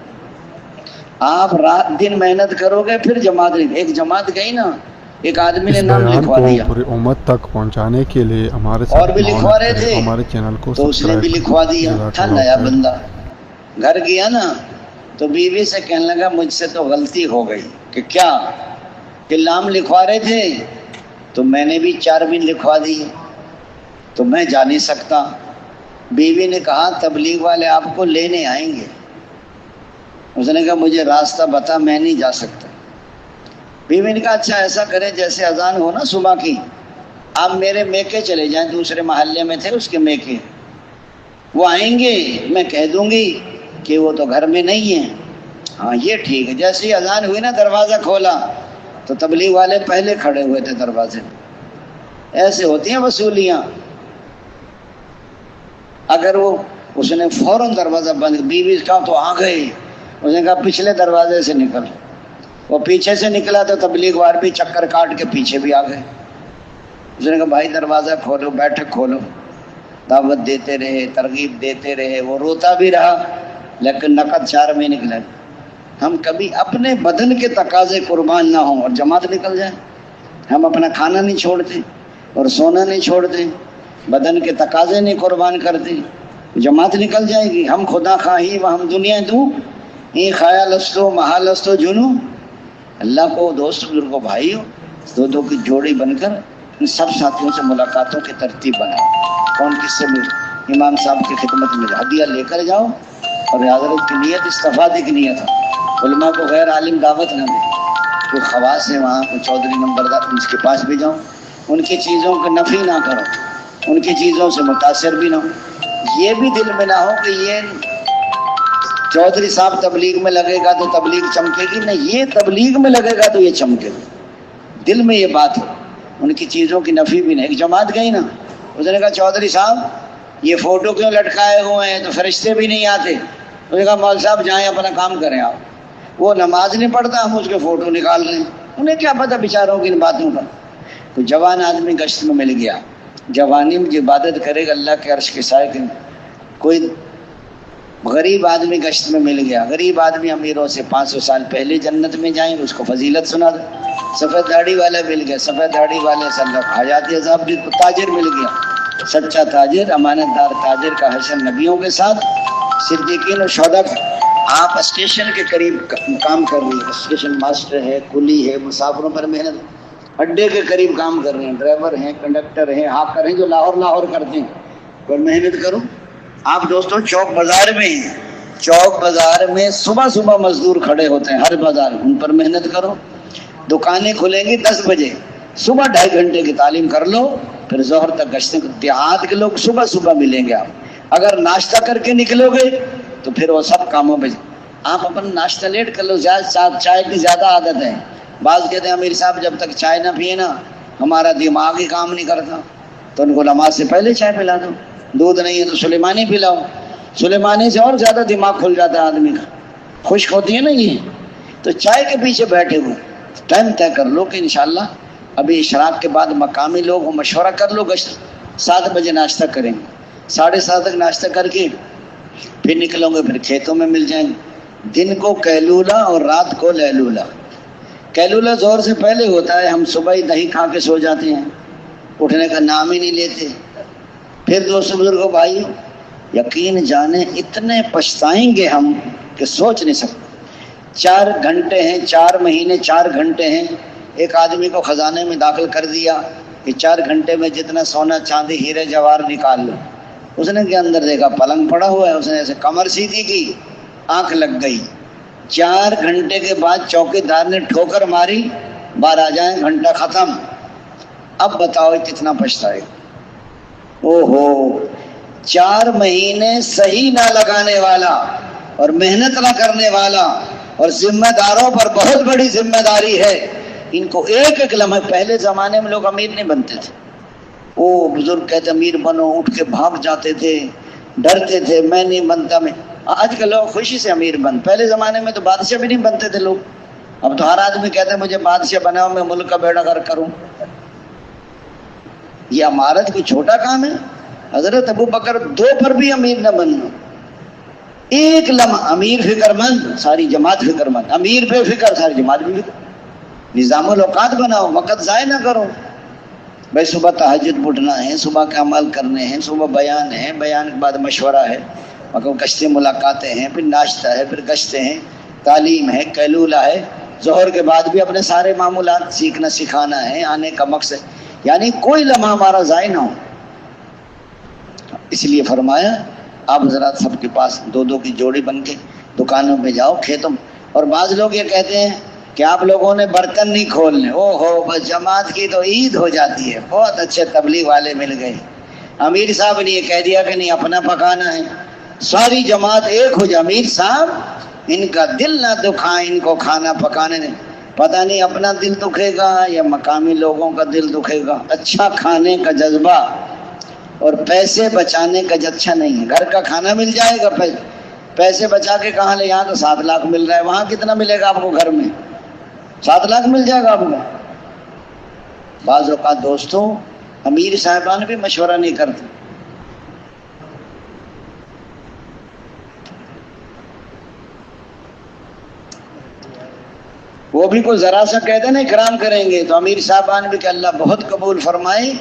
آپ رات دن محنت کرو گے پھر جماعت۔ ایک جماعت گئی نا، ایک آدمی نے نام لکھوا دیا، پوری امت تک پہنچانے کے لیے ہمارے اور بھی لکھوا رہے تھے، ہمارے چینل کو تو اس نے بھی لکھوا دیا۔ تھا نیا بندہ، گھر گیا نا تو بیوی سے کہنے لگا مجھ سے تو غلطی ہو گئی۔ کہ کیا؟ کہ نام لکھوا رہے تھے تو میں نے بھی 4 دن لکھوا دیے، تو میں جا نہیں سکتا۔ بیوی نے کہا تبلیغ والے آپ کو لینے آئیں گے۔ اس نے کہا مجھے راستہ بتا، میں نہیں جا سکتا۔ بیوی نے کہا اچھا ایسا کریں جیسے اذان ہو نا صبح کی، آپ میرے میکے چلے جائیں، دوسرے محلے میں تھے اس کے میکے، وہ آئیں گے، میں کہہ دوں گی کہ وہ تو گھر میں نہیں ہیں۔ ہاں یہ ٹھیک ہے۔ جیسے ہی اذان ہوئی نا دروازہ کھولا تو تبلیغ والے پہلے کھڑے ہوئے تھے دروازے میں۔ ایسے ہوتی ہیں وصولیاں۔ اگر اس نے فوراً دروازہ بند، بیوی کا تو آ گئے، اس نے کہا پچھلے دروازے سے نکل۔ وہ پیچھے سے نکلا تو تبلیغ وار بھی چکر کاٹ کے پیچھے بھی آ گئے۔ اس نے کہا بھائی دروازہ کھولو، بیٹھک کھولو۔ دعوت دیتے رہے، ترغیب دیتے رہے، وہ روتا بھی رہا، لیکن نقد 4 میں نکلا۔ ہم کبھی اپنے بدن کے تقاضے قربان نہ ہوں اور جماعت نکل جائے۔ ہم اپنا کھانا نہیں چھوڑتے اور سونا نہیں چھوڑتے، بدن کے تقاضے نہیں قربان کرتے، جماعت نکل جائے گی۔ ہم خدا خواہی و ہم دنیا دوں، یہ خیال استو محال استو جنو۔ اللہ کو دوست بزرگوں بھائیوں، دو کی جوڑی بن کر ان سب ساتھیوں سے ملاقاتوں کی ترتیب بنائیں۔ کون کس سے مل، امام صاحب کی خدمت میں ہدیہ لے کر جاؤ، اور حضرت کی نیت استفادے کی نیت ہے۔ علماء کو غیر عالم دعوت نہ دیں، کوئی خواص ہے وہاں، کوئی چودھری نمبردار، اس کے پاس بھی جاؤ، ان کی چیزوں کو نفی نہ کرو، ان کی چیزوں سے متاثر بھی نہ ہو۔ یہ بھی دل میں نہ ہو کہ یہ چودھری صاحب تبلیغ میں لگے گا تو تبلیغ چمکے گی، نہیں، یہ تبلیغ میں لگے گا تو یہ چمکے گا۔ دل میں یہ بات ہے، ان کی چیزوں کی نفی بھی نہیں۔ ایک جماعت گئی نا، اس نے کہا چودھری صاحب یہ فوٹو کیوں لٹکائے ہوئے ہیں، تو فرشتے بھی نہیں آتے۔ اس نے کہا مول صاحب جائیں اپنا کام کریں آپ، وہ نماز نہیں پڑھتا، ہم اس کے فوٹو نکال رہے ہیں، انہیں کیا پتہ بیچاروں کی ان باتوں کا۔ تو جوان آدمی گشت میں مل گیا، جوانی میں عبادت کرے گا اللہ کے عرش کے سائے کے۔ کوئی غریب آدمی گشت میں مل گیا، غریب آدمی امیروں سے 500 سال پہلے جنت میں جائیں گے، اس کو فضیلت سنا دو۔ سفید داڑھی والا مل گیا، سفید داڑھی والے سے اللہ حیات عذاب بھی۔ تاجر مل گیا، سچا تاجر، امانت دار تاجر کا حشر نبیوں کے ساتھ، صدیقین و شہداء کا۔ آپ اسٹیشن کے قریب کام کر رہی ہیں، اسٹیشن ماسٹر ہے، کلی ہے، مسافروں پر محنت، اڈے کے قریب کام کر رہے ہیں، ڈرائیور ہیں، کنڈکٹر ہیں، ہاکر ہیں جو لاہور کرتے ہیں، پر محنت کرو۔ آپ دوستوں چوک بازار میں ہیں، چوک بازار میں صبح مزدور کھڑے ہوتے ہیں ہر بازار، ان پر محنت کرو۔ دکانیں کھلیں گی 10 بجے، صبح 2.5 گھنٹے کی تعلیم کر لو، پھر ظہر تک گشتیں۔ دیہات کے لوگ صبح ملیں گے آپ، اگر ناشتہ کر کے نکلو گے تو پھر وہ سب کاموں پہ آپ اپنا ناشتہ لیٹ کر لو۔ چائے کی زیادہ عادت ہے، بعض کہتے ہیں امیر صاحب جب تک چائے نہ پیے نا ہمارا دماغ ہی کام نہیں کرتا، تو ان کو نماز سے پہلے چائے پلا دو۔ دودھ نہیں ہے تو سلیمانی پلاؤ، سلیمانی سے اور زیادہ دماغ کھل جاتا ہے آدمی کا، خشک ہوتی ہے نا یہ۔ تو چائے کے پیچھے بیٹھے ہوئے ٹائم طے کر لو کہ انشاءاللہ ابھی اشراق کے بعد مقامی لوگ مشورہ کر لو، گشت 7 بجے ناشتہ کریں گے، 7:30 تک ناشتہ کر کے پھر نکلوں گے، پھر کھیتوں میں مل جائیں گے۔ دن کو کیلولہ اور رات کو لیلولہ۔ کیلولہ زور سے پہلے ہوتا ہے، ہم صبح ہی دہی کھا کے سو جاتے ہیں، اٹھنے کا نام ہی نہیں لیتے۔ پھر دوستوں بزرگوں بھائی یقین جانیں اتنے پچھتائیں گے ہم کہ سوچ نہیں سکتے۔ 4 گھنٹے ہیں، 4 مہینے 4 گھنٹے ہیں، ایک آدمی کو خزانے میں داخل کر دیا کہ 4 گھنٹے میں جتنا سونا چاندی ہیرے جواہر نکال لو۔ اس نے کے اندر دیکھا پلنگ پڑا ہوا ہے، اس نے ایسے کمر سیدھی کی، آنکھ لگ گئی۔ 4 گھنٹے کے بعد چوکیدار نے ٹھوکر ماری، 12 آ جائیں، گھنٹہ ختم۔ اب بتاؤ کتنا پچھتائے گا. او ہو 4 مہینے صحیح نہ لگانے والا اور محنت نہ کرنے والا اور ذمہ داروں پر بہت بڑی ذمہ داری ہے، ان کو ایک ایک لمحے. پہلے زمانے میں لوگ امیر نہیں بنتے تھے، وہ بزرگ کہتے امیر بنو، اٹھ کے بھاگ جاتے تھے، ڈرتے تھے میں نہیں بنتا میں. آج کل لوگ خوشی سے امیر بن. پہلے زمانے میں تو بادشاہ بھی نہیں بنتے تھے لوگ. اب تو ہر آدمی کہتے ہیں مجھے بادشاہ بناؤ، میں ملک کا بیڑا غرق کروں. یہ امارت کوئی چھوٹا کام ہے؟ حضرت ابو بکر 2 پر بھی امیر نہ بننا. ایک لمحہ امیر فکر مند، ساری جماعت فکر مند. امیر پہ فکر، ساری جماعت بھی فکر. نظام الاوقات بناؤ، وقت ضائع نہ کرو. بھائی صبح تہجد پڑھنا ہے، صبح کے عمل کرنے ہیں، صبح بیان ہے، بیان کے بعد مشورہ ہے، مگر گشتیں ملاقاتیں ہیں، پھر ناشتہ ہے، پھر گشتیں ہیں، تعلیم ہے، قیلولہ ہے. ظہر کے بعد بھی اپنے سارے معمولات سیکھنا سکھانا ہے، آنے کا مقصد. یعنی کوئی لمحہ ہمارا ضائع نہ ہو. اس لیے فرمایا آپ حضرات سب کے پاس 2 کی جوڑی بن کے دکانوں پہ جاؤ، کھیتوں. اور بعض لوگ یہ کہتے ہیں کہ آپ لوگوں نے برتن نہیں کھولنے. او ہو بس جماعت کی تو عید ہو جاتی ہے، بہت اچھے تبلیغ والے مل گئے. امیر صاحب نے یہ کہہ دیا کہ نہیں اپنا پکانا ہے، ساری جماعت ایک ہو جائے. امیر صاحب ان کا دل نہ دکھائیں، ان کو کھانا پکانے نہیں. پتہ نہیں اپنا دل دکھے گا یا مقامی لوگوں کا دل دکھے گا. اچھا کھانے کا جذبہ اور پیسے بچانے کا اچھا نہیں ہے. گھر کا کھانا مل جائے گا، پیسے بچا کے کہاں لے. یہاں تو 7 لاکھ مل رہا ہے، وہاں کتنا ملے گا آپ کو؟ گھر میں 7 لاکھ مل جائے گا آپ کو. بعض اوقات دوستوں امیر صاحبان بھی مشورہ نہیں کرتے. وہ بھی کوئی ذرا سا کہتے نا اکرام کریں گے تو امیر صاحبان بھی کہ اللہ بہت قبول فرمائے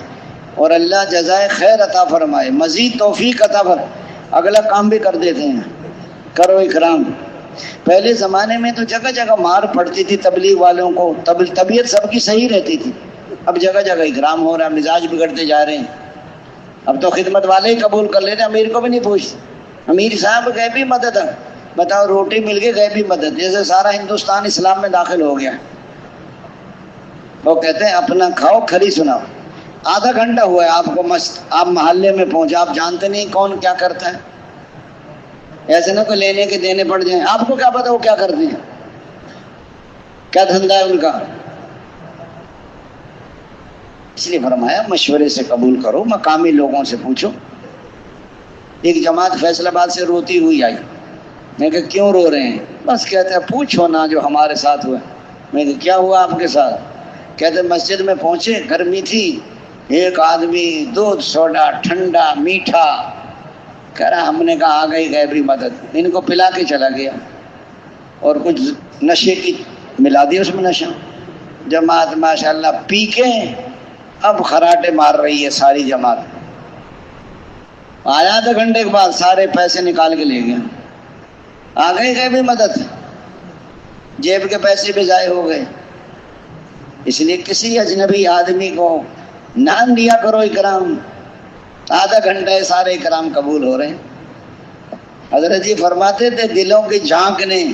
اور اللہ جزائے خیر عطا فرمائے، مزید توفیق عطا فرمائے. اگلا کام بھی کر دیتے ہیں، کرو اکرام. پہلے زمانے میں تو جگہ جگہ مار پڑتی تھی تبلیغ والوں کو، طبیعت سب کی صحیح رہتی تھی. اب جگہ جگہ اکرام ہو رہا ہے، مزاج بگڑتے جا رہے ہیں. اب تو خدمت والے ہی قبول کر لیتے، امیر کو بھی نہیں پوچھتے. امیر صاحب غیبی مدد ہے، بتاؤ روٹی مل گئی غیبی مدد، جیسے سارا ہندوستان اسلام میں داخل ہو گیا. وہ کہتے ہیں اپنا کھاؤ کھری سناؤ. آدھا گھنٹہ ہوا ہے آپ کو آپ محلے میں پہنچے، آپ جانتے نہیں کون کیا کرتا ہے. ایسے نہ کوئی لینے کے دینے پڑ جائیں. آپ کو کیا پتا وہ کیا کرتے ہیں، کیا دھندا ہے ان کا. اس لیے فرمایا مشورے سے قبول کرو، مقامی لوگوں سے پوچھو. ایک جماعت فیصل آباد سے روتی ہوئی آئی. میں کہ کیوں رو رہے ہیں؟ بس کہتے ہیں پوچھو نا جو ہمارے ساتھ ہوا. میں کہ کیا ہوا آپ کے ساتھ؟ کہتے مسجد میں پہنچے، گرمی تھی، ایک آدمی دودھ سوڈا ٹھنڈا میٹھا کہہ رہا. ہم نے کہا آ گئی غیبی مدد. ان کو پلا کے چلا گیا اور کچھ نشے کی ملا دی اس میں نشہ. جماعت ماشاءاللہ پی کے اب خراٹے مار رہی ہے ساری جماعت. آیا آدھے گھنٹے کے بعد سارے پیسے نکال کے لے گیا. آ گئی غیبی مدد، جیب کے پیسے بھی ضائع ہو گئے. اس لیے کسی اجنبی آدمی کو نام دیا کرو اکرام. آدھا گھنٹہ سارے اکرام قبول ہو رہے ہیں. حضرت جی فرماتے تھے دلوں کی جھانک نے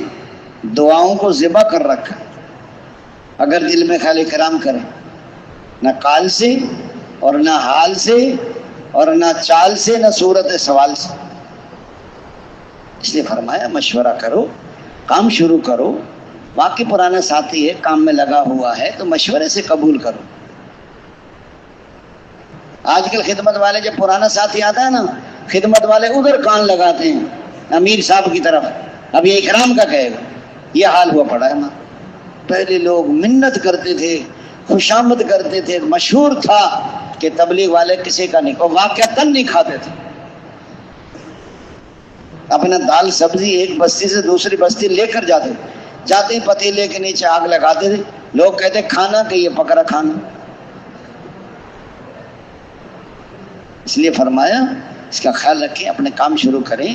دعاؤں کو ذبح کر رکھا. اگر دل میں خیال اکرام کرے، نہ قال سے اور نہ حال سے اور نہ چال سے نہ صورت سوال سے. اس لیے فرمایا مشورہ کرو، کام شروع کرو. باقی پرانا ساتھی ہے، کام میں لگا ہوا ہے تو مشورے سے قبول کرو. آج کل خدمت والے جب پرانا ساتھی آتا ہے نا، خدمت والے ادھر کان لگاتے ہیں امیر صاحب کی طرف. اب یہ اکرام کا کہے گا. یہ حال ہوا پڑا ہے نا. پہلے لوگ منت کرتے تھے، خوشامد کرتے تھے. مشہور تھا کہ تبلیغ والے کسی کا نہیں، اور واقعتاً نہیں کھاتے تھے. اپنا دال سبزی ایک بستی سے دوسری بستی لے کر جاتے ہی پتیلے کے نیچے آگ لگاتے تھے. لوگ کہتے کھانا کہ یہ پکڑا کھانا. اس لیے فرمایا اس کا خیال رکھیں، اپنے کام شروع کریں،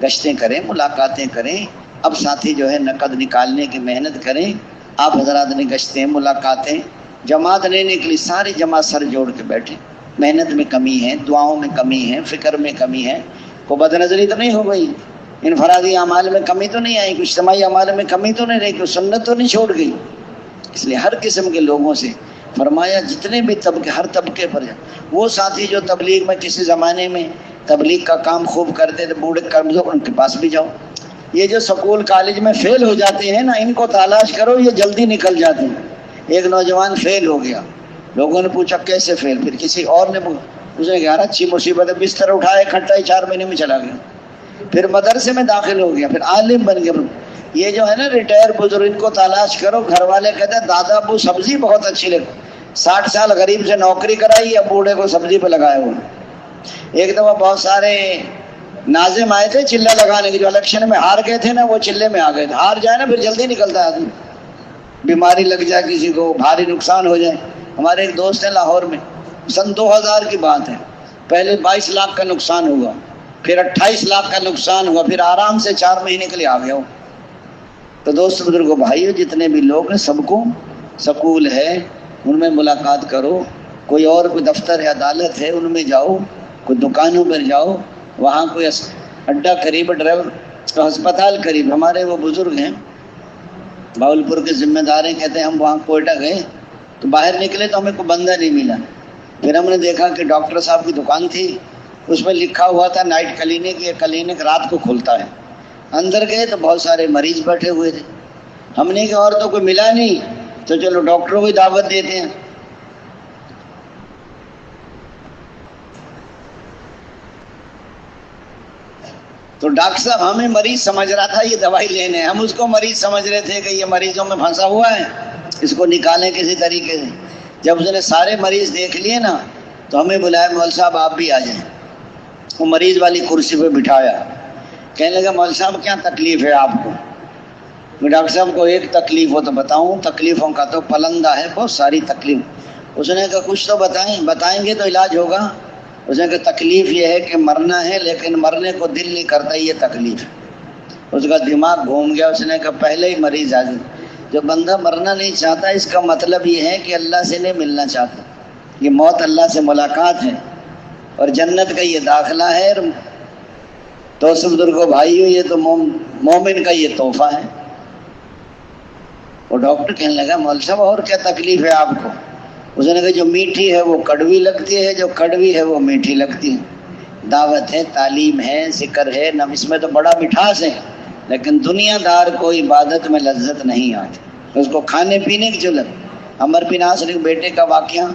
گشتیں کریں، ملاقاتیں کریں. اب ساتھی جو ہے نقد نکالنے کی محنت کریں. آپ حضرات نے گشتیں ملاقاتیں جماعت لینے کے لیے ساری جماعت سر جوڑ کے بیٹھے. محنت میں کمی ہے، دعاؤں میں کمی ہے، فکر میں کمی ہے. کوئی بد نظری تو نہیں ہو گئی، انفرادی اعمال میں کمی تو نہیں آئی، کچھ اجتماعی اعمال میں کمی تو نہیں رہی، کوئی سنت تو نہیں چھوڑ گئی. اس لیے ہر قسم کے لوگوں سے فرمایا جتنے بھی طبقے، ہر طبقے پر وہ ساتھی جو تبلیغ میں کسی زمانے میں تبلیغ کا کام خوب کرتے تھے، بوڑھے کمزور، ان کے پاس بھی جاؤ۔ یہ جو سکول کالج میں فیل ہو جاتے ہیں نا، ان کو تلاش کرو، یہ جلدی نکل جاتے ہیں۔ ایک نوجوان فیل ہو گیا، لوگوں نے پوچھا کیسے فیل، پھر کسی اور نے اس نے کہا اچھی مصیبت ہے، بستر اٹھائے کھٹا ہی 4 مہینے میں چلا گیا۔ پھر مدرسے میں داخل ہو گیا، پھر عالم بن گیا۔ یہ جو ہے نا ریٹائر بزرگ، ان کو تلاش کرو۔ گھر والے کہتے ہیں دادا ابو سبزی بہت اچھی لگتی، 60 سال غریب سے نوکری کرائی، اب بوڑھے کو سبزی پہ لگائے ہوئے۔ ایک دفعہ بہت سارے ناظم آئے تھے چلہ لگانے کے، جو الیکشن میں ہار گئے تھے نا، وہ چلے میں آ گئے تھے۔ ہار جائے نا پھر جلدی نکلتا ہے آدمی، بیماری لگ جائے کسی کو، بھاری نقصان ہو جائے۔ ہمارے ایک دوست ہیں لاہور میں، سن 2000 کی بات ہے، پہلے 22 لاکھ کا نقصان ہوا، پھر 28 لاکھ کا نقصان ہوا، پھر آرام سے 4 مہینے کے لیے آ گیا ہو۔ تو دوست بزرگوں بھائیو، جتنے بھی لوگ ہیں سب کو سکول ہے ان میں ملاقات کرو، کوئی اور کوئی دفتر ہے، عدالت ہے، ان میں جاؤ، کوئی دکانوں پر جاؤ، وہاں کوئی اڈا قریب، ڈرائیور ہسپتال قریب۔ ہمارے وہ بزرگ ہیں باولپور کے ذمہ دار ہیں، کہتے ہیں ہم وہاں کوئٹہ گئے تو باہر نکلے تو ہمیں کوئی بندہ نہیں ملا، پھر ہم نے دیکھا کہ ڈاکٹر صاحب کی دکان تھی، اس میں لکھا ہوا تھا نائٹ کلینک، یہ کلینک رات کو کھلتا ہے۔ اندر گئے تو بہت سارے مریض بیٹھے ہوئے تھے، ہم نے کہا اور تو کوئی ملا نہیں، تو چلو ڈاکٹروں کو دعوت دیتے ہیں۔ تو ڈاکٹر صاحب ہمیں مریض سمجھ رہا تھا، یہ دوائی لینے، ہم اس کو مریض سمجھ رہے تھے کہ یہ مریضوں میں پھنسا ہوا ہے، اس کو نکالیں کسی طریقے سے۔ جب اس نے سارے مریض دیکھ لیے نا تو ہمیں بلایا، مول صاحب آپ بھی آ جائیں۔ وہ مریض والی کرسی پہ بٹھایا، کہنے لگا مول صاحب کیا تکلیف ہے آپ کو؟ ڈاکٹر صاحب کو ایک تکلیف ہو تو بتاؤں، تکلیفوں کا تو پلندہ ہے، بہت ساری تکلیف۔ اس نے کہا کچھ تو بتائیں گے تو علاج ہوگا۔ اس نے کہا تکلیف یہ ہے کہ مرنا ہے لیکن مرنے کو دل نہیں کرتا، یہ تکلیف۔ اس کا دماغ گھوم گیا، اس نے کہا پہلے ہی مریض آ گیا۔ جو بندہ مرنا نہیں چاہتا اس کا مطلب یہ ہے کہ اللہ سے نہیں ملنا چاہتا، یہ موت اللہ سے ملاقات ہے اور جنت کا یہ داخلہ ہے۔ تو بزرگوں بھائیو، یہ تو مومن کا یہ تحفہ ہے۔ وہ ڈاکٹر کہنے لگا مول صاحب اور کیا تکلیف ہے آپ کو؟ اس نے کہا جو میٹھی ہے وہ کڑوی لگتی ہے، جو کڑوی ہے وہ میٹھی لگتی ہے۔ دعوت ہے، تعلیم ہے، ذکر ہے، نہ اس میں تو بڑا مٹھاس ہے، لیکن دنیا دار کو عبادت میں لذت نہیں آتی، اس کو کھانے پینے کی جلد۔ عمر بن عاص کے بیٹے کا واقعہ،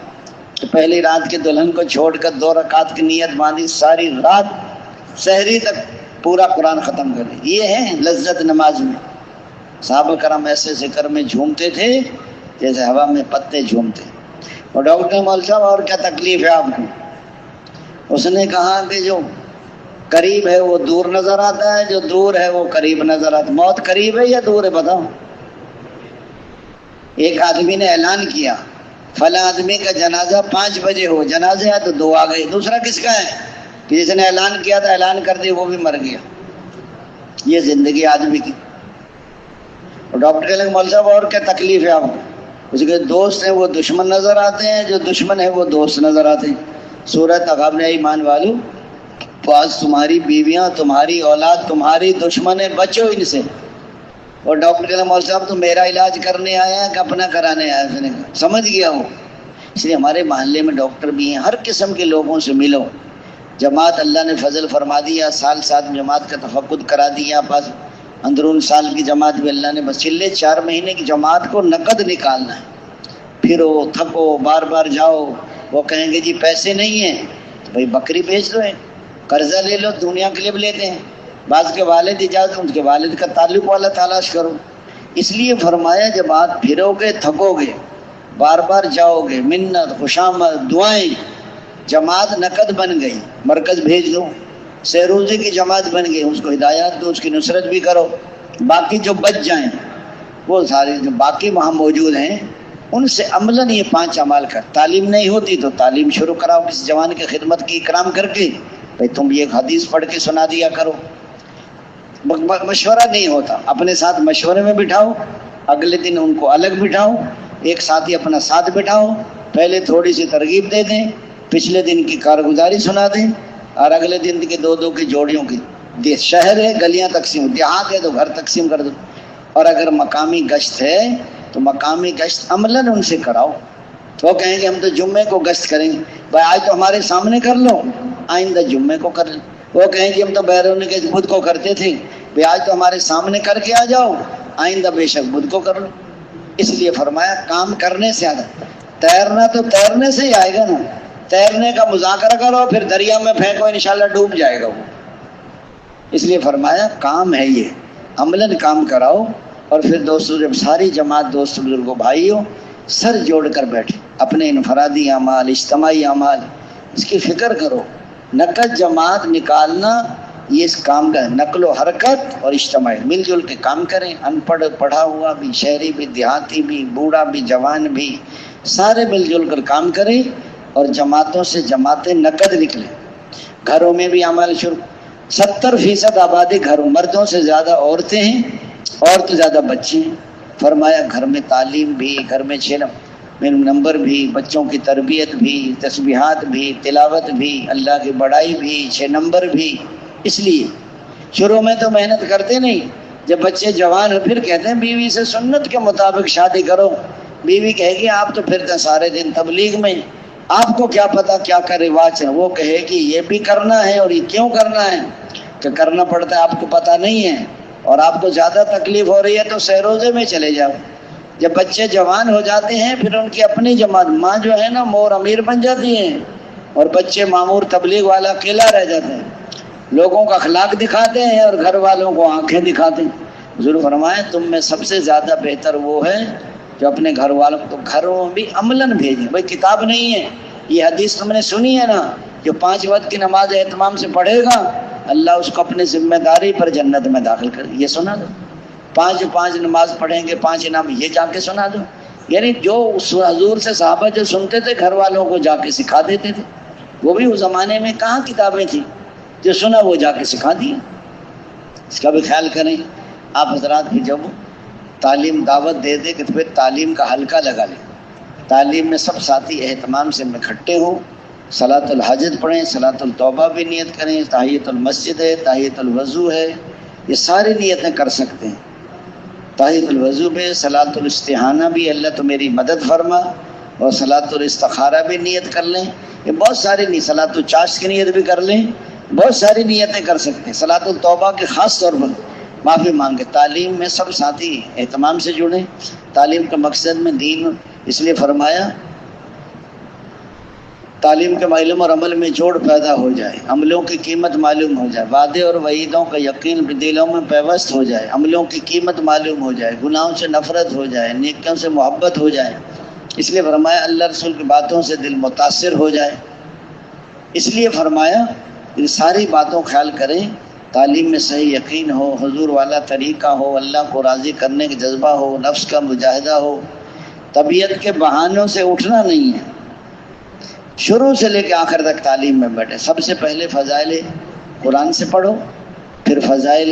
پہلی رات کے دلہن کو چھوڑ کر 2 رکعت کی نیت باندھی، ساری رات سحری تک پورا قرآن ختم کر دی۔ یہ ہے لذت نماز میں۔ صحابہ کرام ایسے ذکر میں جھومتے تھے جیسے ہوا میں پتے جھومتے۔ اور ڈاکٹر مول صاحب اور کیا تکلیف ہے آپ کو؟ اس نے کہا کہ جو قریب ہے وہ دور نظر آتا ہے، جو دور ہے وہ قریب نظر آتا ہے۔ موت قریب ہے یا دور ہے بتاؤ؟ ایک آدمی نے اعلان کیا فلاں آدمی کا جنازہ 5 بجے ہو، جنازے ہے تو 2 آ گئے۔ دوسرا کس کا ہے کہ جس نے اعلان کیا تھا، اعلان کر دیا وہ بھی مر گیا۔ یہ زندگی آدمی کی۔ اور ڈاکٹر کہنے لگے مول صاحب اور کیا تکلیف ہے آپ کو؟ اس کے دوست ہیں وہ دشمن نظر آتے ہیں، جو دشمن ہے وہ دوست نظر آتے ہیں۔ سورہ تغابن ہے ایمان والو، تو آج تمہاری بیویاں، تمہاری اولاد تمہاری دشمن ہے، بچو ان سے۔ اور ڈاکٹر کہنے لگے مول صاحب تو میرا علاج کرنے آیا ہے کہ اپنا کرانے آیا؟ اس نے کہا سمجھ گیا ہوں۔ اس لیے ہمارے محلے میں ڈاکٹر بھی ہیں، ہر قسم کے لوگوں سے ملو۔ جماعت اللہ نے فضل فرما دیا، سال جماعت کا تفقد کرا دیا، پاس اندرون سال کی جماعت بھی اللہ نے، بس چلے 4 مہینے کی جماعت کو نقد نکالنا ہے۔ پھرو، تھکو، بار بار جاؤ، وہ کہیں گے جی پیسے نہیں ہیں تو بھائی بکری بیچ دو، قرضہ لے لو، دنیا کے لیے بھی لیتے ہیں۔ بعض کے والد اجازت، ان کے والد کا تعلق والا تلاش کرو۔ اس لیے فرمایا جب آپ پھرو گے، تھکو گے، بار بار جاؤ گے، منت، خوشامد، دعائیں، جماعت نقد بن گئی، مرکز بھیج دو۔ سہروزی کی جماعت بن گئی، اس کو ہدایات دو، اس کی نصرت بھی کرو۔ باقی جو بچ جائیں، وہ سارے جو باقی وہاں موجود ہیں ان سے عملاً یہ 5 اعمال کر۔ تعلیم نہیں ہوتی تو تعلیم شروع کراؤ، کسی جوان کی خدمت کی اکرام کر کے، بھائی تم یہ حدیث پڑھ کے سنا دیا کرو۔ مشورہ نہیں ہوتا، اپنے ساتھ مشورے میں بٹھاؤ، اگلے دن ان کو الگ بٹھاؤ، ایک ساتھی اپنا ساتھ بٹھاؤ، پہلے تھوڑی سی ترغیب دے دیں، پچھلے دن کی کارگزاری سنا دیں، اور اگلے دن کے 2 کی جوڑیوں کی۔ شہر ہے گلیاں تقسیم، دیہات ہے تو گھر تقسیم کر دو۔ اور اگر مقامی گشت ہے تو مقامی گشت عملاً ان سے کراؤ۔ وہ کہیں گے ہم تو جمعے کو گشت کریں گے، بھائی آج تو ہمارے سامنے کر لو، آئندہ جمعے کو کر لیں۔ وہ کہیں گے ہم تو بیرون کے بدھ کو کرتے تھے، بھائی آج تو ہمارے سامنے کر کے آ جاؤ، آئندہ بے شک بدھ کو کر لو۔ اس لیے فرمایا کام کرنے سے زیادہ، تیرنا تو تیرنے سے ہی آئے گا نا، تیرنے کا مذاکرہ کرو پھر دریا میں پھینکو انشاءاللہ ڈوب جائے گا وہ۔ اس لیے فرمایا کام ہے یہ، عملاً کام کراؤ۔ اور پھر دوستوں جب ساری جماعت دوست بزرگوں بھائیوں سر جوڑ کر بیٹھے، اپنے انفرادی اعمال اجتماعی اعمال اس کی فکر کرو۔ نقد جماعت نکالنا یہ اس کام کا نقل و حرکت اور اجتماعی مل جل کے کام کریں، ان پڑھ پڑھا ہوا بھی، شہری بھی، دیہاتی بھی، بوڑھا بھی، جوان بھی، سارے مل جل کر کام کریں اور جماعتوں سے جماعتیں نقد نکلیں۔ گھروں میں بھی عمل شروع، 70% آبادی گھروں، مردوں سے زیادہ عورتیں ہیں، عورتیں زیادہ بچے ہیں۔ فرمایا گھر میں تعلیم بھی، گھر میں 6 نمبر بھی، بچوں کی تربیت بھی، تسبیحات بھی، تلاوت بھی، اللہ کی بڑائی بھی، 6 نمبر بھی۔ اس لیے شروع میں تو محنت کرتے نہیں، جب بچے جوان ہو پھر کہتے ہیں بیوی سے سنت کے مطابق شادی کرو۔ بیوی کہے گی آپ تو پھرتے سارے دن تبلیغ میں، آپ کو کیا پتا کیا کا رواج ہے۔ وہ کہے کہ یہ بھی کرنا ہے اور یہ کیوں کرنا ہے، کہ کرنا پڑتا ہے آپ کو پتہ نہیں ہے اور آپ کو زیادہ تکلیف ہو رہی ہے تو سہ روزے میں چلے جاؤ۔ جب بچے جوان ہو جاتے ہیں پھر ان کی اپنی جماعت، ماں جو ہے نا مور امیر بن جاتی ہیں اور بچے معمور تبلیغ والا اکیلا رہ جاتے ہیں، لوگوں کا اخلاق دکھاتے ہیں اور گھر والوں کو آنکھیں دکھاتے ہیں۔ حضور فرمائے تم میں سب سے زیادہ بہتر وہ ہے جو اپنے گھر والوں کو گھروں میں بھی عملاً بھیجیں۔ بھائی کتاب نہیں ہے، یہ حدیث تم نے سنی ہے نا، جو 5 وقت کی نماز اہتمام سے پڑھے گا اللہ اس کو اپنی ذمہ داری پر جنت میں داخل کر، یہ سنا دو۔ 5 نماز پڑھیں گے 5 انعام، یہ جا کے سنا دو۔ یعنی جو حضور سے صحابہ جو سنتے تھے گھر والوں کو جا کے سکھا دیتے تھے، وہ بھی اس زمانے میں کہاں کتابیں تھیں، جو سنا وہ جا کے سکھا دیا۔ اس کا بھی خیال کریں۔ آپ حضرات بھی جب تعلیم دعوت دے دے کہ پھر تعلیم کا حلقہ لگا لیں، تعلیم میں سب ساتھی اہتمام سے اکٹھے ہوں، صلاۃ الحاجت پڑھیں، صلاۃ التوبہ بھی نیت کریں، تحیۃ المسجد ہے، تحیۃ الوضو ہے، یہ ساری نیتیں کر سکتے ہیں۔ تحیۃ الوضو میں صلاۃ الاستعانہ بھی اللہ تو میری مدد فرما، اور صلاۃ الاستخارہ بھی نیت کر لیں۔ یہ بہت ساری نہیں، صلاۃ الچاشت کی نیت بھی کر لیں، بہت ساری نیتیں کر سکتے ہیں۔ صلاۃ التوبہ کے خاص طور پر معافی مانگے۔ تعلیم میں سب ساتھی اہتمام سے جڑیں، تعلیم کا مقصد میں دین، اس لیے فرمایا تعلیم کے علم اور عمل میں جوڑ پیدا ہو جائے، عملوں کی قیمت معلوم ہو جائے، وعدے اور وعیدوں کا یقین دلوں میں پیوست ہو جائے، عملوں کی قیمت معلوم ہو جائے، گناہوں سے نفرت ہو جائے، نیکیوں سے محبت ہو جائے۔ اس لیے فرمایا اللہ رسول کی باتوں سے دل متاثر ہو جائے۔ اس لیے فرمایا ان ساری باتوں خیال کریں، تعلیم میں صحیح یقین ہو، حضور والا طریقہ ہو، اللہ کو راضی کرنے کا جذبہ ہو، نفس کا مجاہدہ ہو، طبیعت کے بہانوں سے اٹھنا نہیں ہے، شروع سے لے کے آخر تک تعلیم میں بیٹھے۔ سب سے پہلے فضائل قرآن سے پڑھو، پھر فضائل،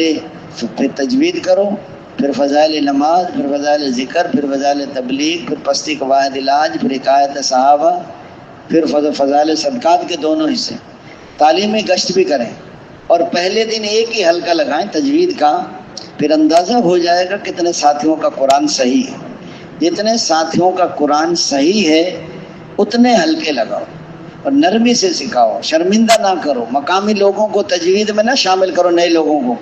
پھر تجوید کرو، پھر فضائل نماز، پھر فضائل ذکر، پھر فضائل تبلیغ، پھر پستی کا واحد علاج، پھر حکایت صحابہ، پھر فضائل صدقات کے دونوں حصے۔ تعلیمی گشت بھی کریں اور پہلے دن ایک ہی حلقہ لگائیں تجوید کا، پھر اندازہ ہو جائے گا کتنے ساتھیوں کا قرآن صحیح ہے۔ جتنے ساتھیوں کا قرآن صحیح ہے اتنے حلقے لگاؤ اور نرمی سے سکھاؤ، شرمندہ نہ کرو۔ مقامی لوگوں کو تجوید میں نہ شامل کرو، نئے لوگوں کو،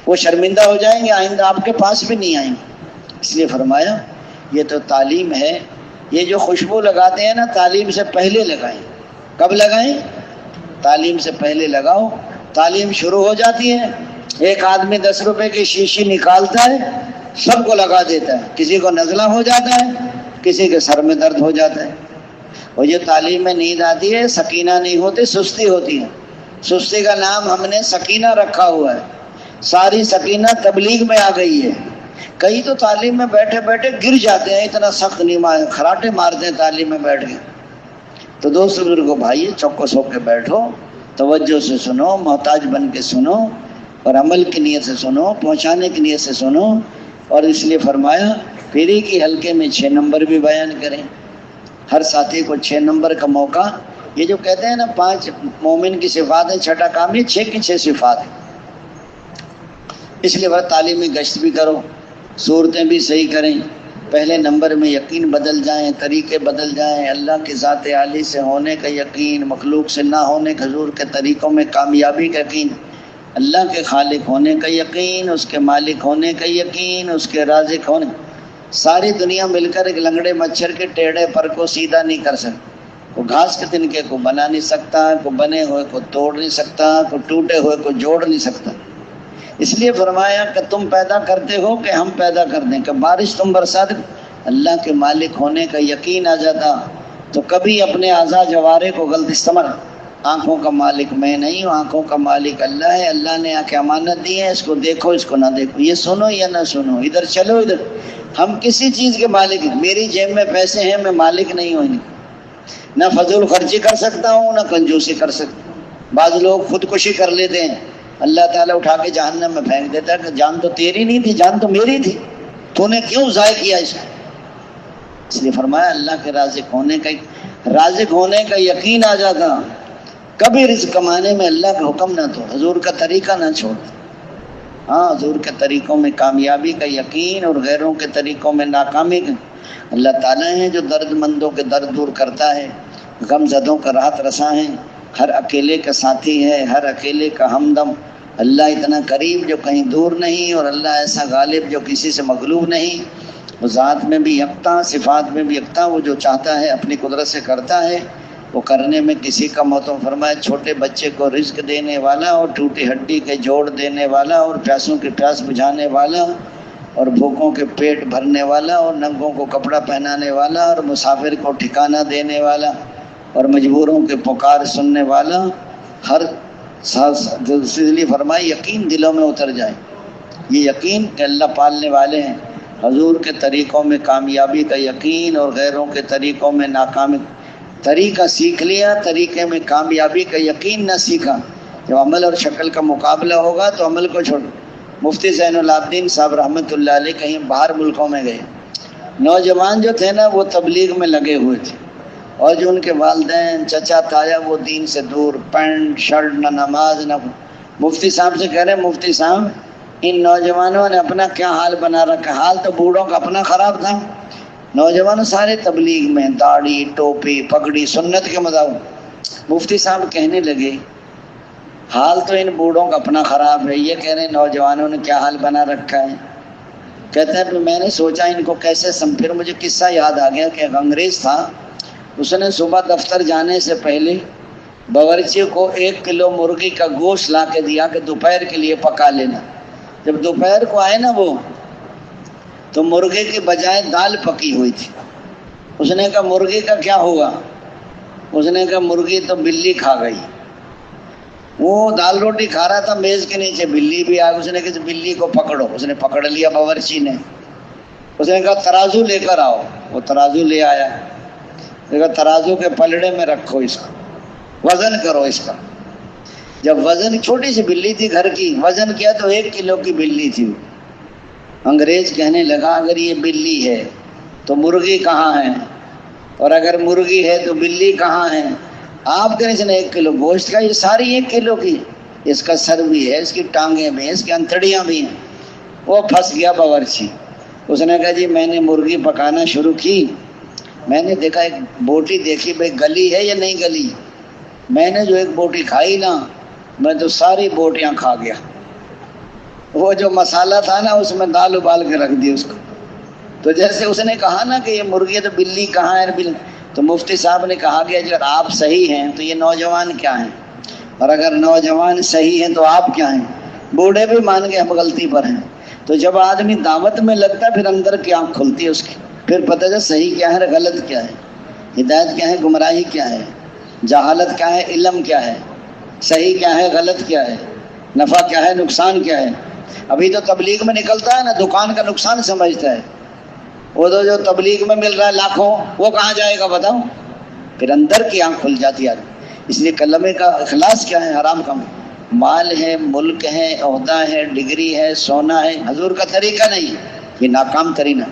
وہ شرمندہ ہو جائیں گے، آئندہ آپ کے پاس بھی نہیں آئیں گے۔ اس لیے فرمایا یہ تو تعلیم ہے، یہ جو خوشبو لگاتے ہیں نا تعلیم سے پہلے لگائیں۔ کب لگائیں؟ تعلیم سے پہلے لگاؤ۔ تعلیم شروع ہو جاتی ہے، ایک آدمی 10 روپے کی شیشی نکالتا ہے، سب کو لگا دیتا ہے، کسی کو نزلہ ہو جاتا ہے، کسی کے سر میں درد ہو جاتا ہے۔ اور جو تعلیم میں نیند آتی ہے سکینہ نہیں ہوتی، سستی ہوتی ہے۔ سستی کا نام ہم نے سکینہ رکھا ہوا ہے، ساری سکینہ تبلیغ میں آ گئی ہے۔ کئی تو تعلیم میں بیٹھے بیٹھے گر جاتے ہیں، اتنا سخت نیما ہے، خراٹے مارتے ہیں تعلیم میں بیٹھ کے۔ تو دوست بزرگوں بھائی چوکو سو کے بیٹھو، توجہ سے سنو، محتاج بن کے سنو، اور عمل کی نیت سے سنو، پہنچانے کی نیت سے سنو۔ اور اس لیے فرمایا پیری کی حلقے میں 6 نمبر بھی بیان کریں، ہر ساتھی کو 6 نمبر کا موقع۔ یہ جو کہتے ہیں نا 5 مومن کی صفات ہیں، چھٹا کام یہ 6 کی 6 صفات ہیں۔ اس لیے تعلیمی گشت بھی کرو، صورتیں بھی صحیح کریں، پہلے نمبر میں یقین بدل جائیں، طریقے بدل جائیں، اللہ کی ذات عالی سے ہونے کا یقین، مخلوق سے نہ ہونے کا، حضور کے طریقوں میں کامیابی کا یقین، اللہ کے خالق ہونے کا یقین، اس کے مالک ہونے کا یقین، اس کے رازق ہونے. ساری دنیا مل کر ایک لنگڑے مچھر کے ٹیڑھے پر کو سیدھا نہیں کر سکتی. کوئی گھاس کے تنکے کو بنا نہیں سکتا، کوئی بنے ہوئے کو توڑ نہیں سکتا، کوئی ٹوٹے ہوئے کو جوڑ نہیں سکتا. اس لیے فرمایا کہ تم پیدا کرتے ہو کہ ہم پیدا کر دیں، کہ بارش تم برسا دے. اللہ کے مالک ہونے کا یقین آ جاتا تو کبھی اپنے اعضاء جوارے کو غلط استعمال. آنکھوں کا مالک میں نہیں ہوں، آنکھوں کا مالک اللہ ہے. اللہ نے آنکھیں امانت دی ہیں، اس کو دیکھو اس کو نہ دیکھو، یہ سنو یا نہ سنو، ادھر چلو ادھر. ہم کسی چیز کے مالک ہیں. میری جیب میں پیسے ہیں، میں مالک نہیں ہوں، نہ فضول خرچی کر سکتا ہوں نہ کنجوسی کر سکتا ہوں. بعض لوگ خودکشی کر لیتے ہیں، اللہ تعالیٰ اٹھا کے جہنم میں پھینک دیتا ہے کہ جان تو تیری نہیں تھی، جان تو میری تھی، تو نے کیوں ضائع کیا اس کو. اس لیے فرمایا اللہ کے رازق ہونے کا یقین آ جاتا. کبھی رزق کمانے میں اللہ کا حکم نہ تو حضور کا طریقہ نہ چھوڑ. ہاں، حضور کے طریقوں میں کامیابی کا یقین اور غیروں کے طریقوں میں ناکامی کا. اللہ تعالیٰ ہیں جو درد مندوں کے درد دور کرتا ہے، غم زدوں کا راحت رساں ہے، ہر اکیلے کا ساتھی ہے، ہر اکیلے کا ہمدم. اللہ اتنا قریب جو کہیں دور نہیں، اور اللہ ایسا غالب جو کسی سے مغلوب نہیں. وہ ذات میں بھی یکتا، صفات میں بھی یکتا. وہ جو چاہتا ہے اپنی قدرت سے کرتا ہے، وہ کرنے میں کسی کا محتم. فرمایا چھوٹے بچے کو رزق دینے والا، اور ٹوٹی ہڈی کے جوڑ دینے والا، اور پیاسوں کی پیاس بجھانے والا، اور بھوکوں کے پیٹ بھرنے والا، اور ننگوں کو کپڑا پہنانے والا، اور مسافر کو ٹھکانہ دینے والا، اور مجبوروں کے پکار سننے والا. ہر اس لیے فرمایا یقین دلوں میں اتر جائے. یہ یقین کہ اللہ پالنے والے ہیں. حضور کے طریقوں میں کامیابی کا یقین اور غیروں کے طریقوں میں ناکامی. طریقہ سیکھ لیا، طریقے میں کامیابی کا یقین نہ سیکھا. جب عمل اور شکل کا مقابلہ ہوگا تو عمل کو چھوڑ. مفتی زین العابدین صاحب رحمۃ اللہ علیہ کہیں باہر ملکوں میں گئے. نوجوان جو تھے نا وہ تبلیغ میں لگے ہوئے تھے، اور جو ان کے والدین چچا تایا وہ دین سے دور، پینٹ شرٹ، نہ نماز نہ. مفتی صاحب سے کہہ رہے مفتی صاحب ان نوجوانوں نے اپنا کیا حال بنا رکھا. حال تو بوڑھوں کا اپنا خراب تھا. نوجوان سارے تبلیغ میں، داڑھی ٹوپی پگڑی سنت کے مطابق. مفتی صاحب کہنے لگے حال تو ان بوڑھوں کا اپنا خراب ہے، یہ کہہ رہے نوجوانوں نے کیا حال بنا رکھا ہے. کہتے ہیں میں نے سوچا ان کو کیسے پھر مجھے قصہ یاد آ گیا کہ ایک انگریز تھا. اس نے صبح دفتر جانے سے پہلے باورچی کو 1 کلو مرغی کا گوشت لا کے دیا کہ دوپہر کے لیے پکا لینا. جب دوپہر کو آئے نا وہ تو مرغے کے بجائے دال پکی ہوئی تھی. اس نے کہا مرغی کا کیا ہوا؟ اس نے کہا مرغی تو بلی کھا گئی. وہ دال روٹی کھا رہا تھا، میز کے نیچے بلی بھی آ گئی. اس نے کہا بلی کو پکڑو. اس نے پکڑ لیا باورچی نے. اس نے کہا ترازو لے کر آؤ. وہ ترازو لے آیا. کہا ترازو کے پلڑے میں رکھو، اس کو وزن کرو اس کا. جب وزن، چھوٹی سی بلی تھی گھر کی، وزن کیا تو 1 کلو کی بلی تھی. انگریز کہنے لگا اگر یہ بلی ہے تو مرغی کہاں ہے، اور اگر مرغی ہے تو بلی کہاں ہے. آپ کہنے سے 1 کلو گوشت کا، یہ ساری 1 کلو کی، اس کا سر بھی ہے، اس کی ٹانگیں بھی ہیں، اس کی انتڑیاں بھی ہیں. وہ پھنس گیا باورچی. اس نے کہا جی میں نے مرغی پکانا شروع کی، میں نے دیکھا ایک بوٹی دیکھی بھائی گلی ہے یا نہیں گلی. میں نے جو 1 بوٹی کھائی نا، میں تو ساری بوٹیاں کھا گیا. وہ جو مسالہ تھا نا اس میں دال ابال کے رکھ دی اس کو. تو جیسے اس نے کہا نا کہ یہ مرغی ہے تو بلی کہاں ہے، تو مفتی صاحب نے کہا کہ اگر آپ صحیح ہیں تو یہ نوجوان کیا ہیں، اور اگر نوجوان صحیح ہیں تو آپ کیا ہیں. بوڑھے بھی مان گئے ہم غلطی پر ہیں. تو جب آدمی دعوت میں لگتا ہے پھر اندر کی آنکھ کھلتی ہے اس کی، پھر پتہ چلتا صحیح کیا ہے غلط کیا ہے، ہدایت کیا ہے گمراہی کیا ہے، جہالت کیا ہے علم کیا ہے، صحیح کیا ہے غلط کیا ہے، نفع کیا ہے نقصان کیا ہے. ابھی تو تبلیغ میں نکلتا ہے نا دکان کا نقصان سمجھتا ہے. وہ تو جو تبلیغ میں مل رہا ہے لاکھوں، وہ کہاں جائے گا بتاؤ. پھر اندر کی آنکھ کھل جاتی ہے. اس لیے کلمے کا اخلاص کیا ہے، حرام کا مال ہے، ملک ہے، عہدہ ہے، ڈگری ہے، سونا ہے، حضور کا طریقہ نہیں. یہ ناکام ترین ہے.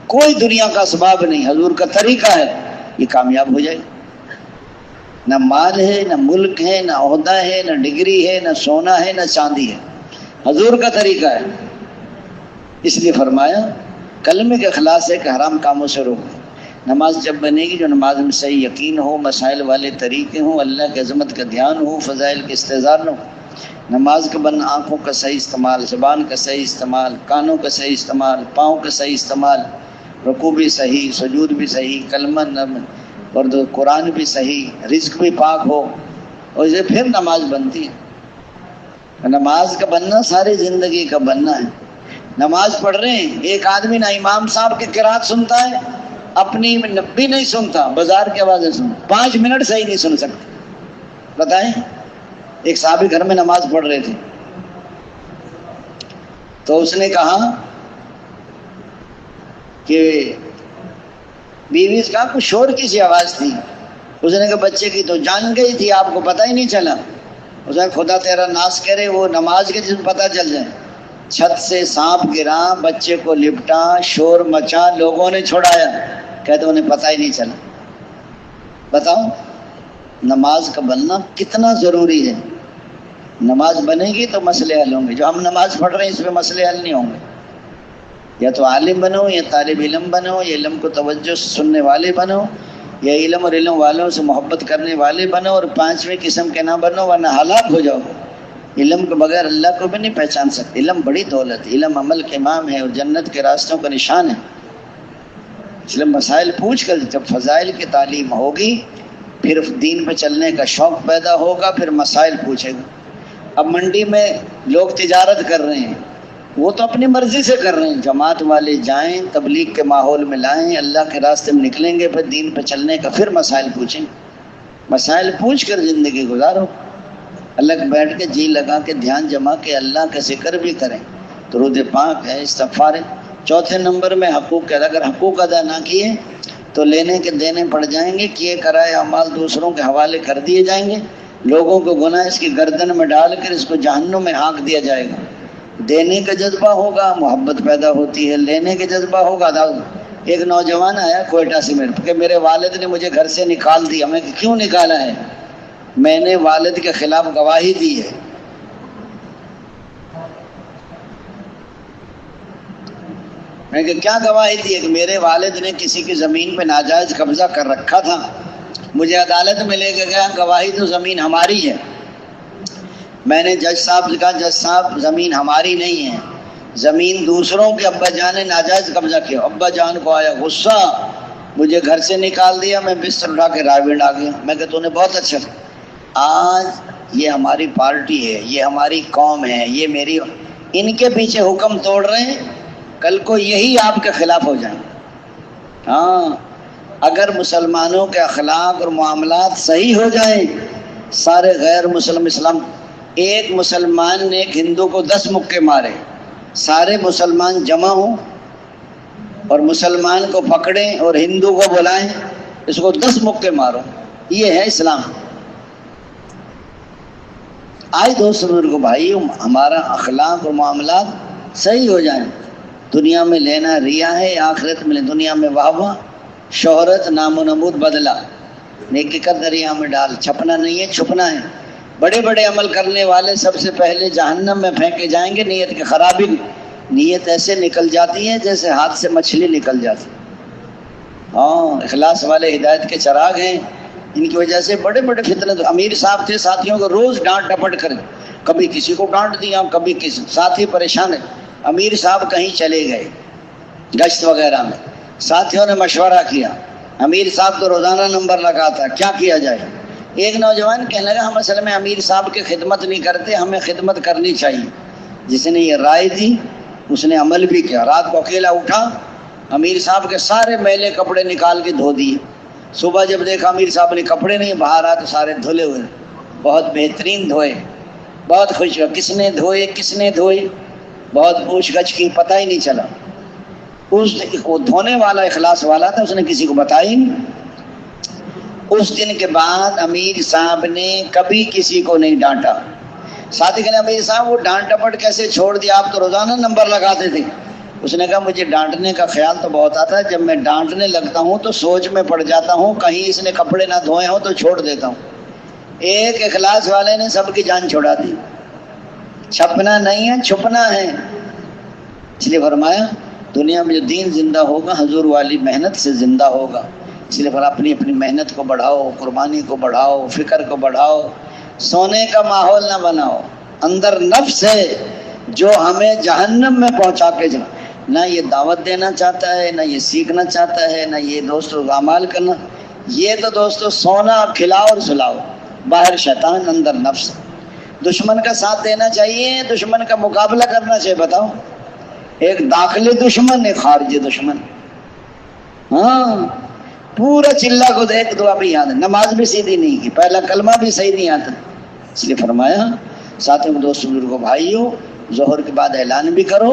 کوئی دنیا کا اسباب نہیں، حضور کا طریقہ ہے، یہ کامیاب ہو جائے. نہ مال ہے، نہ ملک ہے، نہ عہدہ ہے، نہ ڈگری ہے، نہ سونا ہے، نہ چاندی ہے، حضور کا طریقہ ہے. اس لیے فرمایا کلمے کے اخلاص ہے کہ حرام کاموں سے روکیں. نماز جب بنے گی جو نماز میں صحیح یقین ہو، مسائل والے طریقے ہوں، اللہ کی عظمت کا دھیان ہو، فضائل کے استحضار نہ ہو. نماز کا بننا آنکھوں کا صحیح استعمال، زبان کا صحیح استعمال، کانوں کا صحیح استعمال، پاؤں کا صحیح استعمال، رکوع بھی صحیح، سجود بھی صحیح، کلمہ اور قرآن بھی صحیح، رزق بھی پاک ہو، اور اسے پھر نماز بنتی ہے. نماز کا بننا ساری زندگی کا بننا ہے. نماز پڑھ رہے ہیں، ایک آدمی نہ امام صاحب کی قرات سنتا ہے، اپنی بھی نہیں سنتا، بازار کی آوازیں سنتا، 5 منٹ صحیح نہیں سن سکتے. بتائیں، ایک صحابی گھر میں نماز پڑھ رہے تھے تو اس نے کہا کہ بیوی سے کہا کچھ شور کی سی آواز تھی. اس نے کہا بچے کی تو جان گئی تھی، آپ کو پتہ ہی نہیں چلا. اس نے خدا تیرا ناز کرے وہ نماز کے جس پتہ چل جائے. چھت سے سانپ گرا، بچے کو لپٹا، شور مچا، لوگوں نے چھڑایا، کہتے انہیں پتہ ہی نہیں چلا. بتاؤ نماز کا بننا کتنا ضروری ہے. نماز بنے گی تو مسئلے حل ہوں گے. جو ہم نماز پڑھ رہے ہیں اس پہ مسئلے حل نہیں ہوں گے. یا تو عالم بنو، یا طالب علم بنو، یا علم کو توجہ سننے والے بنو، یا علم اور علم والوں سے محبت کرنے والے بنو، اور 5ویں قسم کے نہ بنو ورنہ ہلاک ہو جاؤ. علم کے بغیر اللہ کو بھی نہیں پہچان سکتے. علم بڑی دولت ہے، علم عمل کے امام ہے اور جنت کے راستوں کا نشان ہے. اس لیے مسائل پوچھ کر جب فضائل کی تعلیم ہوگی پھر دین پہ چلنے کا شوق پیدا ہوگا، پھر مسائل پوچھے گا. اب منڈی میں لوگ تجارت کر رہے ہیں، وہ تو اپنی مرضی سے کر رہے ہیں. جماعت والے جائیں، تبلیغ کے ماحول میں لائیں، اللہ کے راستے میں نکلیں گے، پھر دین پہ چلنے کا پھر مسائل پوچھیں. مسائل پوچھ کر زندگی گزارو. اللہ کے بیٹھ کے جی لگا کے دھیان جما کے اللہ کا ذکر بھی کریں. درود پاک ہے، استغفار ہے. 4 نمبر میں حقوق ہے. اگر حقوق ادا نہ کیے تو لینے کے دینے پڑ جائیں گے، کیے کرائے اعمال دوسروں کے حوالے کر دیے جائیں گے. لوگوں کو گناہ اس کی گردن میں ڈال کر اس کو جہنم میں ہانک دیا جائے گا. دینے کا جذبہ ہوگا، محبت پیدا ہوتی ہے. لینے کا جذبہ ہوگا. ایک نوجوان آیا کوئٹہ سے کہ میرے والد نے مجھے گھر سے نکال دیا. میں کیوں نکالا ہے؟ میں نے والد کے خلاف گواہی دی ہے. میں کہ کیا گواہی دی ہے؟ کہ میرے والد نے کسی کی زمین پہ ناجائز قبضہ کر رکھا تھا، مجھے عدالت میں لے کے گیا، گواہی تو زمین ہماری ہے. میں نے جج صاحب سے کہا جج صاحب زمین ہماری نہیں ہے، زمین دوسروں کے. ابا جان نے ناجائز قبضہ کیا. ابا جان کو آیا غصہ، مجھے گھر سے نکال دیا. میں بستر اٹھا کے راویڑ آ گیا. میں کہ تو نے بہت اچھا. آج یہ ہماری پارٹی ہے، یہ ہماری قوم ہے، یہ میری، ان کے پیچھے حکم توڑ رہے ہیں، کل کو یہی آپ کے خلاف ہو جائیں. ہاں اگر مسلمانوں کے اخلاق اور معاملات صحیح ہو جائیں، سارے غیر مسلم اسلام. ایک مسلمان نے ایک ہندو کو 10 مکے مارے، سارے مسلمان جمع ہوں اور مسلمان کو پکڑیں اور ہندو کو بلائیں اس کو 10 مکے مارو. یہ ہے اسلام. آج دوست بزرگوں بھائی ہمارا اخلاق اور معاملات صحیح ہو جائیں. دنیا میں لینا ریا ہے، آخرت میں دنیا میں واہ واہ، شہرت، نام و نمود، بدلہ. نیکی کا دریا میں ڈال، چھپنا نہیں ہے، چھپنا ہے. بڑے بڑے عمل کرنے والے سب سے پہلے جہنم میں پھینکے جائیں گے. نیت کی خرابی، نیت ایسے نکل جاتی ہے جیسے ہاتھ سے مچھلی نکل جاتی. ہاں اخلاص والے ہدایت کے چراغ ہیں، ان کی وجہ سے بڑے بڑے فتنے. امیر صاحب تھے، ساتھیوں کو روز ڈانٹ ڈپٹ کریں، کبھی کسی کو ڈانٹ دیا، کبھی کسی. ساتھی پریشان ہے. امیر صاحب کہیں چلے گئے گشت وغیرہ میں، ساتھیوں نے مشورہ کیا. امیر صاحب تو روزانہ نمبر لگاتا، کیا کیا جائے؟ ایک نوجوان کہنے لگا ہم اصل میں امیر صاحب کی خدمت نہیں کرتے، ہمیں خدمت کرنی چاہیے. جس نے یہ رائے دی اس نے عمل بھی کیا. رات کو اکیلا اٹھا، امیر صاحب کے سارے میلے کپڑے نکال کے دھو دیے. صبح جب دیکھا امیر صاحب نے کپڑے نہیں، باہر آ تو سارے دھلے ہوئے، بہت بہترین دھوئے. بہت خوش ہوا، کس نے دھوئے کس نے دھوئے، بہت پوچھ گچھ کی، پتہ ہی نہیں چلا. وہ دھونے والا اخلاص والا تھا، اس نے کسی کو بتایا ہی نہیں. اس دن کے بعد امیر صاحب نے کبھی کسی کو نہیں ڈانٹا. ساتھی کہنے امیر صاحب وہ ڈانٹ ڈپٹ کیسے چھوڑ دیا، آپ تو روزانہ نمبر لگاتے تھے. اس نے کہا مجھے ڈانٹنے کا خیال تو بہت آتا ہے، جب میں ڈانٹنے لگتا ہوں تو سوچ میں پڑ جاتا ہوں کہیں اس نے کپڑے نہ دھوئے ہوں تو چھوڑ دیتا ہوں. ایک اخلاص والے نے سب کی جان چھوڑا دی. چھپنا نہیں ہے، چھپنا ہے. اس لیے فرمایا دنیا میں جو دین زندہ ہوگا حضور والی محنت سے زندہ ہوگا. اس لیے پھر اپنی اپنی محنت کو بڑھاؤ، قربانی کو بڑھاؤ، فکر کو بڑھاؤ. سونے کا ماحول نہ بناؤ. اندر نفس ہے جو ہمیں جہنم میں پہنچا کے جا. نہ یہ دعوت دینا چاہتا ہے، نہ یہ سیکھنا چاہتا ہے، نہ یہ دوستوں کا اعمال کرنا. یہ تو دوستوں سونا کھلاؤ اور سلاؤ. باہر شیطان، اندر نفس. دشمن کا ساتھ دینا چاہیے، دشمن کا مقابلہ کرنا چاہیے. بتاؤ، ایک داخلی دشمن، ایک خارجی دشمن. ہاں، پورا چلا کو دیکھ دعا بھی یاد ہے، نماز بھی سیدھی نہیں کی، پہلا کلمہ بھی صحیح نہیں آتا. اس لیے فرمایا ساتھیوں دوستوں بزرگوں بھائیوں، ظہر کے بعد اعلان بھی کرو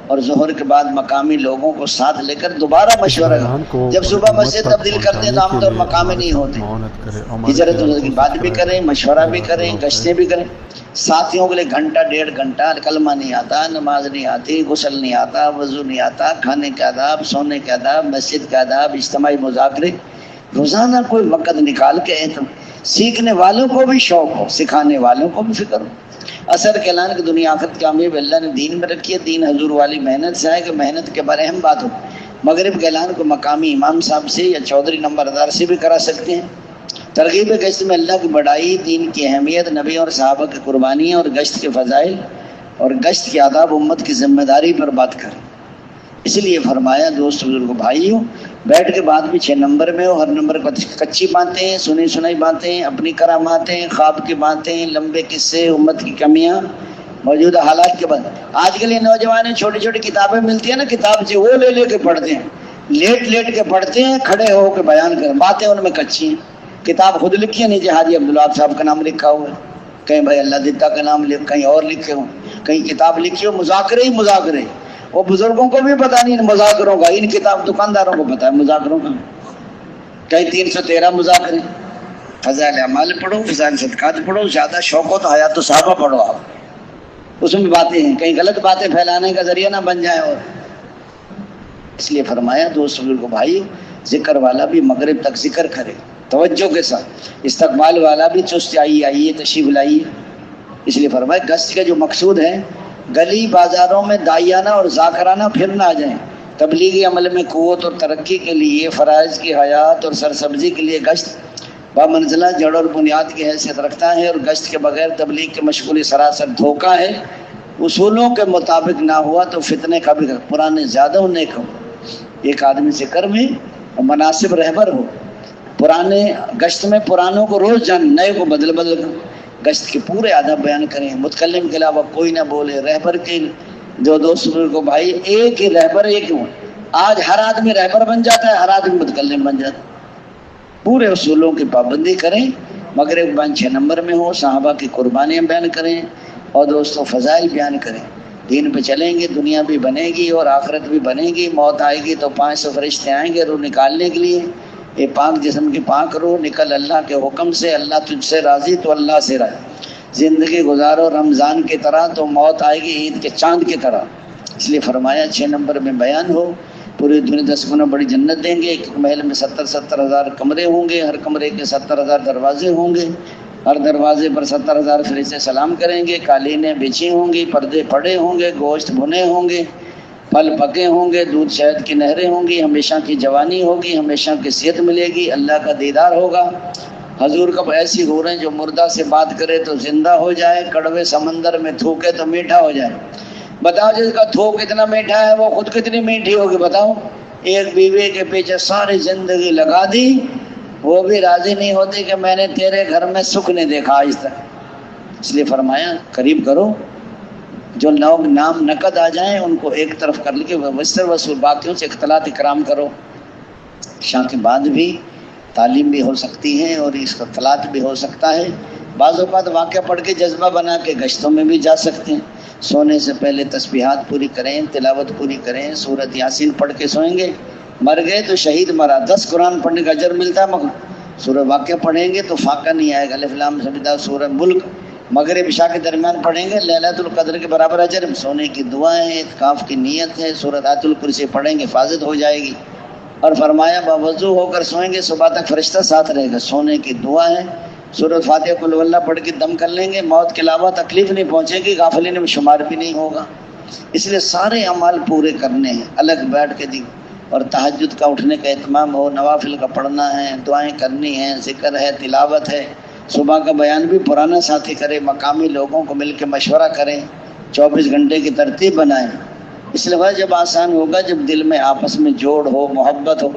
اور ظہر کے بعد مقامی لوگوں کو ساتھ لے کر دوبارہ مشورہ کرو. جب صبح مسجد تبدیل کرتے ہیں تو عام طور مقامی نہیں ہوتے. ہجرت کی بات بھی کریں، مشورہ بھی کریں، گشتیں بھی کریں. ساتھیوں کے لیے گھنٹہ 1.5 گھنٹہ کلمہ نہیں آتا، نماز نہیں آتی، غسل نہیں آتا، وضو نہیں آتا، کھانے کے آداب، سونے کے آداب، مسجد کے آداب، اجتماعی مذاکرے، روزانہ کوئی وقت نکال کے سیکھنے والوں کو بھی شوق ہو، سکھانے والوں کو بھی فکر ہو. اثر کے اعلان کی دنیا آخرت کامیابی اللہ نے دین میں رکھی ہے. دین حضور والی محنت سے ہے کہ محنت کے بارے اہم بات ہو. مغرب کے اعلان کو مقامی امام صاحب سے یا چودھری نمبردار سے بھی کرا سکتے ہیں. ترغیب گشت میں اللہ کی بڑائی، دین کی اہمیت، نبی اور صحابہ کی قربانیاں اور گشت کے فضائل اور گشت کے آداب امت کی ذمہ داری پر بات کریں. اس لیے فرمایا دوست بزرگوں بھائیوں، بیٹھ کے بعد بھی 6 نمبر میں ہو. ہر نمبر پر کچی باتیں، سنی سنائی باتیں، اپنی کراماتیں، خواب کی باتیں، لمبے قصے، امت کی کمیاں، موجودہ حالات کے بعد. آج کے لیے نوجوان چھوٹی چھوٹی کتابیں ملتی ہیں نا، کتاب سے وہ لے لے کے پڑھتے ہیں، لیٹ لیٹ کے پڑھتے ہیں، کھڑے ہو کے بیان کریں. باتیں ان میں کچی ہیں. کتاب خود لکھی ہے، نیچے حاجی عبدالوہاب صاحب کا نام لکھا ہوا ہے، کہیں بھائی اللہ دیتا کا نام لکھ، کہیں اور لکھے ہوں، کہیں کتاب لکھی ہو. مذاکرے ہی مذاکرے. وہ بزرگوں کو بھی پتہ نہیں ان مذاکروں کا، ان کتاب دکانداروں کو پتہ ہے مذاکروں کا. کہیں 313 مذاکرے. فضائل اعمال پڑھو، فضائل صدقات پڑھو. زیادہ شوق ہو تو حیات الصحابہ پڑھو. آپ اس میں باتیں ہیں، کہیں غلط باتیں پھیلانے کا ذریعہ نہ بن جائے. اور اس لیے فرمایا دوست بزرگوں بھائی، ذکر والا بھی مغرب تک ذکر کرے توجہ کے ساتھ، استقبال والا بھی چست آئیے تشریف لائیے. اس لیے فرمایا گشت کا جو مقصود ہے، گلی بازاروں میں داعیانہ اور ذاکرانہ پھر نہ آ جائیں. تبلیغی عمل میں قوت اور ترقی کے لیے، فرائض کی حیات اور سرسبزی کے لیے گشت بامنزلہ جڑ اور بنیاد کی حیثیت رکھتا ہے. اور گشت کے بغیر تبلیغ کی مشغولی سراسر دھوکہ ہے. اصولوں کے مطابق نہ ہوا تو فتنے کا بھی پرانے زیادہ ہونے کا. ایک آدمی سے کر میں مناسب رہبر ہو. پرانے گشت میں پرانوں کو روز جان، نئے کو بدل بدل کر گشت کے پورے آداب بیان کریں. متکلم کے علاوہ کوئی نہ بولے. رہبر کے جو دوست کو بھائی، ایک ہی رہبر، ایک ہی. آج ہر آدمی رہبر بن جاتا ہے، ہر آدمی متکلم بن جاتا ہے. پورے اصولوں کی پابندی کریں. مغرب 6 نمبر میں ہو. صحابہ کی قربانیاں بیان کریں اور دوستوں فضائل بیان کریں. دین پہ چلیں گے، دنیا بھی بنے گی اور آخرت بھی بنے گی. موت آئے گی تو 500 فرشتے آئیں گے روح نکالنے کے لیے. یہ پاک جسم کی پاک روح نکل اللہ کے حکم سے. اللہ تجھ سے راضی تو اللہ سے راضی. زندگی گزارو رمضان کی طرح تو موت آئے گی عید کے چاند کی طرح. اس لیے فرمایا 6 نمبر میں بیان ہو. پوری دنیا 10 گنا بڑی جنت دیں گے. ایک محل میں 70 ہزار کمرے ہوں گے. ہر کمرے کے 70 ہزار دروازے ہوں گے. ہر دروازے پر 70 ہزار فرشتے سلام کریں گے. قالینیں بچھی ہوں گی، پردے پڑے ہوں گے، گوشت بھنے ہوں گے، پھل پکے ہوں گے، دودھ شہد کی نہریں ہوں گی. ہمیشہ کی جوانی ہوگی، ہمیشہ کی صحت ملے گی، اللہ کا دیدار ہوگا. حضور کب ایسی ہو رہے ہیں جو مردہ سے بات کرے تو زندہ ہو جائے، کڑوے سمندر میں تھوکے تو میٹھا ہو جائے. بتاؤ جس کا تھوک اتنا میٹھا ہے وہ خود کتنی میٹھی ہوگی. بتاؤ، ایک بیوی کے پیچھے ساری زندگی لگا دی، وہ بھی راضی نہیں ہوتی کہ میں نے تیرے گھر میں سکھ نہیں دیکھا آج تک. اس لیے فرمایا قریب کرو. جو لوگ نام نقد آ جائیں ان کو ایک طرف کر لے کے وصول باقیوں سے اختلاط اکرام کرو. شاہ کے بعد بھی تعلیم بھی ہو سکتی ہے اور اس کا اختلاط بھی ہو سکتا ہے. بعض اوقات واقعہ پڑھ کے جذبہ بنا کے گشتوں میں بھی جا سکتے ہیں. سونے سے پہلے تسبیحات پوری کریں، تلاوت پوری کریں. سورت یاسین پڑھ کے سوئیں گے. مر گئے تو شہید مرا. 10 قرآن پڑھنے کا اجر ملتا ہے. مگر سورہ واقعہ پڑھیں گے تو فاقہ نہیں آئے گا. الف لام سجدہ. سورہ ملک مغرب عشاء کے درمیان پڑھیں گے، لیلۃ القدر کے برابر اجر. سونے کی دعائیں ہیں، اعتکاف کی نیت ہے. سورۃ آیت الکرسی پڑھیں گے، حفاظت ہو جائے گی. اور فرمایا باوضو ہو کر سوئیں گے، صبح تک فرشتہ ساتھ رہے گا. سونے کی دعا ہے. سورۃ فاتحہ قل ہو اللہ پڑھ کے دم کر لیں گے، موت کے علاوہ تکلیف نہیں پہنچے گی، غافلین میں شمار بھی نہیں ہوگا. اس لیے سارے اعمال پورے کرنے ہیں، الگ بیٹھ کے اور تہجد کا اٹھنے کا اہتمام ہو، نوافل کا پڑھنا ہے، دعائیں کرنی ہیں، ذکر ہے، تلاوت ہے، صبح کا بیان بھی پرانا ساتھی کرے، مقامی لوگوں کو مل کے مشورہ کریں، 24 گھنٹے کی ترتیب بنائیں۔ اس لیے جب آسان ہوگا جب دل میں آپس میں جوڑ ہو، محبت ہو۔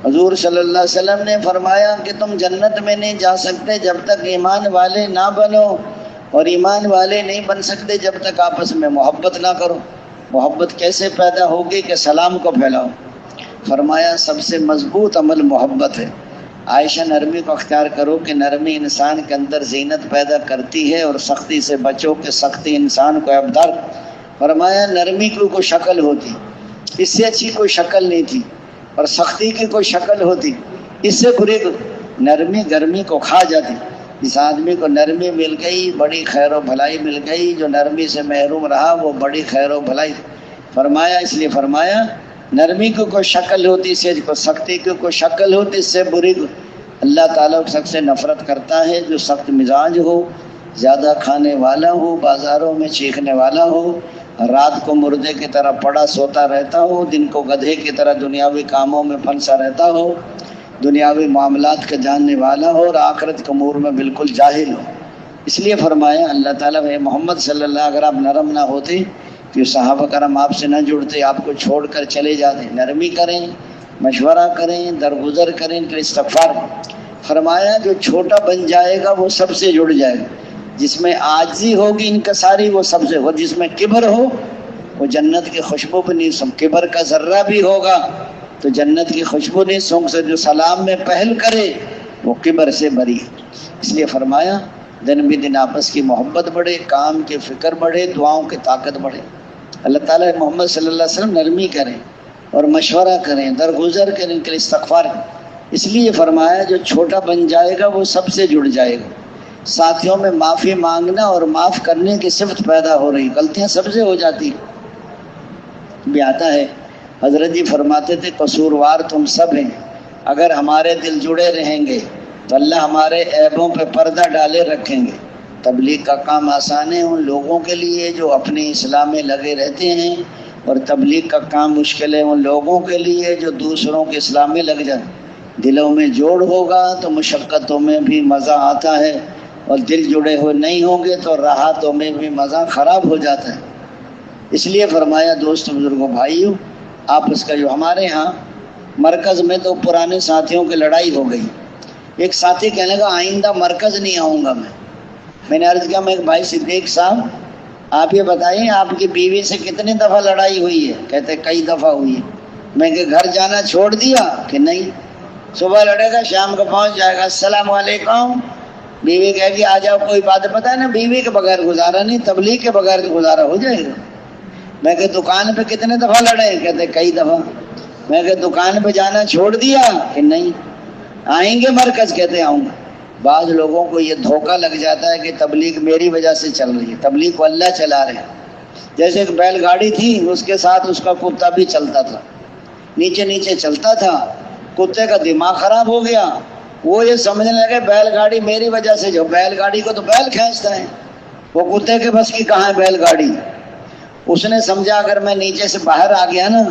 حضور صلی اللہ علیہ وسلم نے فرمایا کہ تم جنت میں نہیں جا سکتے جب تک ایمان والے نہ بنو، اور ایمان والے نہیں بن سکتے جب تک آپس میں محبت نہ کرو۔ محبت کیسے پیدا ہوگی کہ سلام کو پھیلاؤ۔ فرمایا سب سے مضبوط عمل محبت ہے۔ عائشہ نرمی کو اختیار کرو کہ نرمی انسان کے اندر زینت پیدا کرتی ہے، اور سختی سے بچو کہ سختی انسان کو عیبدار۔ فرمایا نرمی کی کوئی شکل ہوتی، اس سے اچھی کوئی شکل نہیں تھی، اور سختی کی کوئی شکل ہوتی اس سے بری نرمی گرمی کو کھا جاتی۔ جس آدمی کو نرمی مل گئی بڑی خیر و بھلائی مل گئی، جو نرمی سے محروم رہا وہ بڑی خیر و بھلائی۔ فرمایا اس لیے فرمایا نرمی کی کوئی شکل ہوتی اس سے، سختی کی کوئی شکل ہوتی اس سے بری۔ اللہ تعالیٰ سب سے نفرت کرتا ہے جو سخت مزاج ہو، زیادہ کھانے والا ہو، بازاروں میں چیخنے والا ہو، رات کو مردے کی طرح پڑا سوتا رہتا ہو، دن کو گدھے کی طرح دنیاوی کاموں میں پھنسا رہتا ہو، دنیاوی معاملات کا جاننے والا ہو، اور آخرت کے امور میں بالکل جاہل ہو۔ اس لیے فرمایا اللہ تعالیٰ محمد صلی اللہ اگر آپ نرم نہ ہوتے کہ صحابہ کرام آپ سے نہ جڑتے، آپ کو چھوڑ کر چلے جاتے۔ نرمی کریں، مشورہ کریں، درگزر کریں، پھر استغفار۔ فرمایا جو چھوٹا بن جائے گا وہ سب سے جڑ جائے گا، جس میں عاجزی ہوگی انکساری وہ سب سے ہو، جس میں کبر ہو وہ جنت کی خوشبو بھی نہیں سونگ، کبر کا ذرہ بھی ہوگا تو جنت کی خوشبو نہیں سونگ سے۔ جو سلام میں پہل کرے وہ کبر سے بری۔ اس لیے فرمایا دن بھی دن آپس کی محبت بڑھے، کام کی فکر بڑھے، دعاؤں کی طاقت بڑھے۔ اللہ تعالیٰ محمد صلی اللہ علیہ وسلم نرمی کریں اور مشورہ کریں، درگزر کریں، ان کے لیے استغفار کریں۔ اس لیے فرمایا جو چھوٹا بن جائے گا وہ سب سے جڑ جائے گا۔ ساتھیوں میں معافی مانگنا اور معاف کرنے کی صفت پیدا ہو رہی، غلطیاں سب سے ہو جاتی بھی آتا ہے۔ حضرت جی فرماتے تھے قصوروار تم سب ہیں، اگر ہمارے دل جڑے رہیں گے تو اللہ ہمارے عیبوں پہ پردہ ڈالے رکھیں گے۔ تبلیغ کا کام آسان ہے ان لوگوں کے لیے جو اپنی اصلاح میں لگے رہتے ہیں، اور تبلیغ کا کام مشکل ہے ان لوگوں کے لیے جو دوسروں کے اصلاح میں لگ جائیں۔ دلوں میں جوڑ ہوگا تو مشقتوں میں بھی مزہ آتا ہے، اور دل جڑے ہوئے نہیں ہوں گے تو راحتوں میں بھی مزہ خراب ہو جاتا ہے۔ اس لیے فرمایا دوست بزرگوں بھائیوں، آپس کا جو ہمارے ہاں مرکز میں تو پرانے ساتھیوں کی لڑائی ہو گئی۔ ایک ساتھی کہنے لگا آئندہ مرکز نہیں آؤں گا میں نے عرض کیا میں ایک بھائی صدیق صاحب آپ یہ بتائیے آپ کی بیوی سے کتنی دفعہ لڑائی ہوئی ہے؟ کہتے کئی دفعہ ہوئی ہے۔ میں کہ گھر جانا چھوڑ دیا کہ نہیں؟ صبح لڑے گا شام کو پہنچ جائے گا السلام علیکم، بیوی کہے گی آ جاؤ، کوئی بات پتہ ہے نا بیوی کے بغیر گزارا نہیں، تبلیغ کے بغیر تو گزارا ہو جائے گا۔ میں کہ دکان پہ کتنے دفعہ لڑے؟ کہتے کئی دفعہ۔ میں کہ دکان پہ جانا چھوڑ دیا کہ نہیں؟ آئیں گے مرکز؟ کہتے آؤں گا۔ بعض لوگوں کو یہ دھوکہ لگ جاتا ہے کہ تبلیغ میری وجہ سے چل رہی ہے، تبلیغ کو اللہ چلا رہے ہیں۔ جیسے ایک بیل گاڑی تھی، اس کے ساتھ اس کا کتا بھی چلتا تھا، نیچے نیچے چلتا تھا، کتے کا دماغ خراب ہو گیا، وہ یہ سمجھنے لگے بیل گاڑی میری وجہ سے، جو بیل گاڑی کو تو بیل کھینچتا ہے، وہ کتے کے بس کی کہاں ہے بیل گاڑی۔ اس نے سمجھا اگر میں نیچے سے باہر آ گیا نا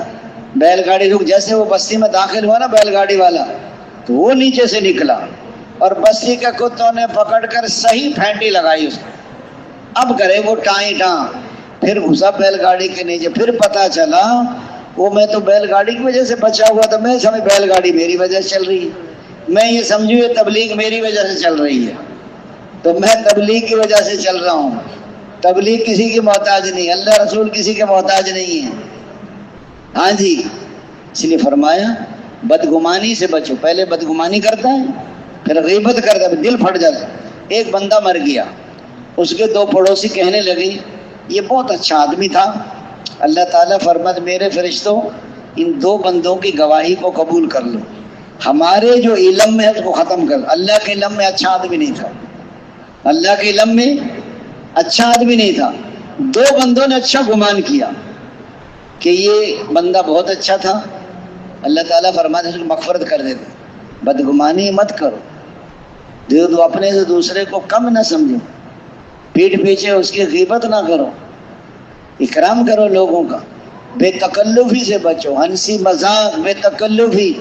بیل گاڑی رک، جیسے وہ بستی میں داخل ہوا نا بیل گاڑی والا تو وہ نیچے سے نکلا، اور بستی کے کتوں نے پکڑ کر صحیح پھینٹی لگائی اس کو۔ اب کرے وہ ٹائیں ٹاں، پھر گھسا بیل گاڑی کے نیچے، پھر پتا چلا وہ میں تو بیل گاڑی کی وجہ سے بچا ہوا تھا، میں سمجھ بیل گاڑی میری وجہ سے چل رہی ہے، میں یہ سمجھوں یہ تبلیغ میری وجہ سے چل رہی ہے، تو میں تبلیغ کی وجہ سے چل رہا ہوں۔ تبلیغ کسی کی محتاج نہیں، اللہ رسول کسی کے محتاج نہیں ہے۔ ہاں جی، اس لیے فرمایا بدگمانی سے بچو۔ پہلے بدگمانی کرتا ہے، پھر غیبت کرتا ہے، دل پھٹ جاتا ہے۔ ایک بندہ مر گیا، اس کے دو پڑوسی کہنے لگے یہ بہت اچھا آدمی تھا، اللہ تعالیٰ فرماتا میرے فرشتوں ان دو بندوں کی گواہی کو قبول کر لو، ہمارے جو علم میں ہے اس کو ختم کر۔ اللہ کے علم میں اچھا آدمی نہیں تھا، اللہ کے علم میں اچھا آدمی نہیں تھا۔ دو بندوں نے اچھا گمان کیا کہ یہ بندہ بہت اچھا تھا، اللہ تعالیٰ فرماتے ہیں اس کو مغفرت کر دیتے۔ بدگمانی مت کرو، دو اپنے سے دوسرے کو کم نہ سمجھو، پیٹھ پیچھے اس کی غیبت نہ کرو، اکرام کرو لوگوں کا، بے تکلفی سے بچو، ہنسی مذاق بے تکلفی،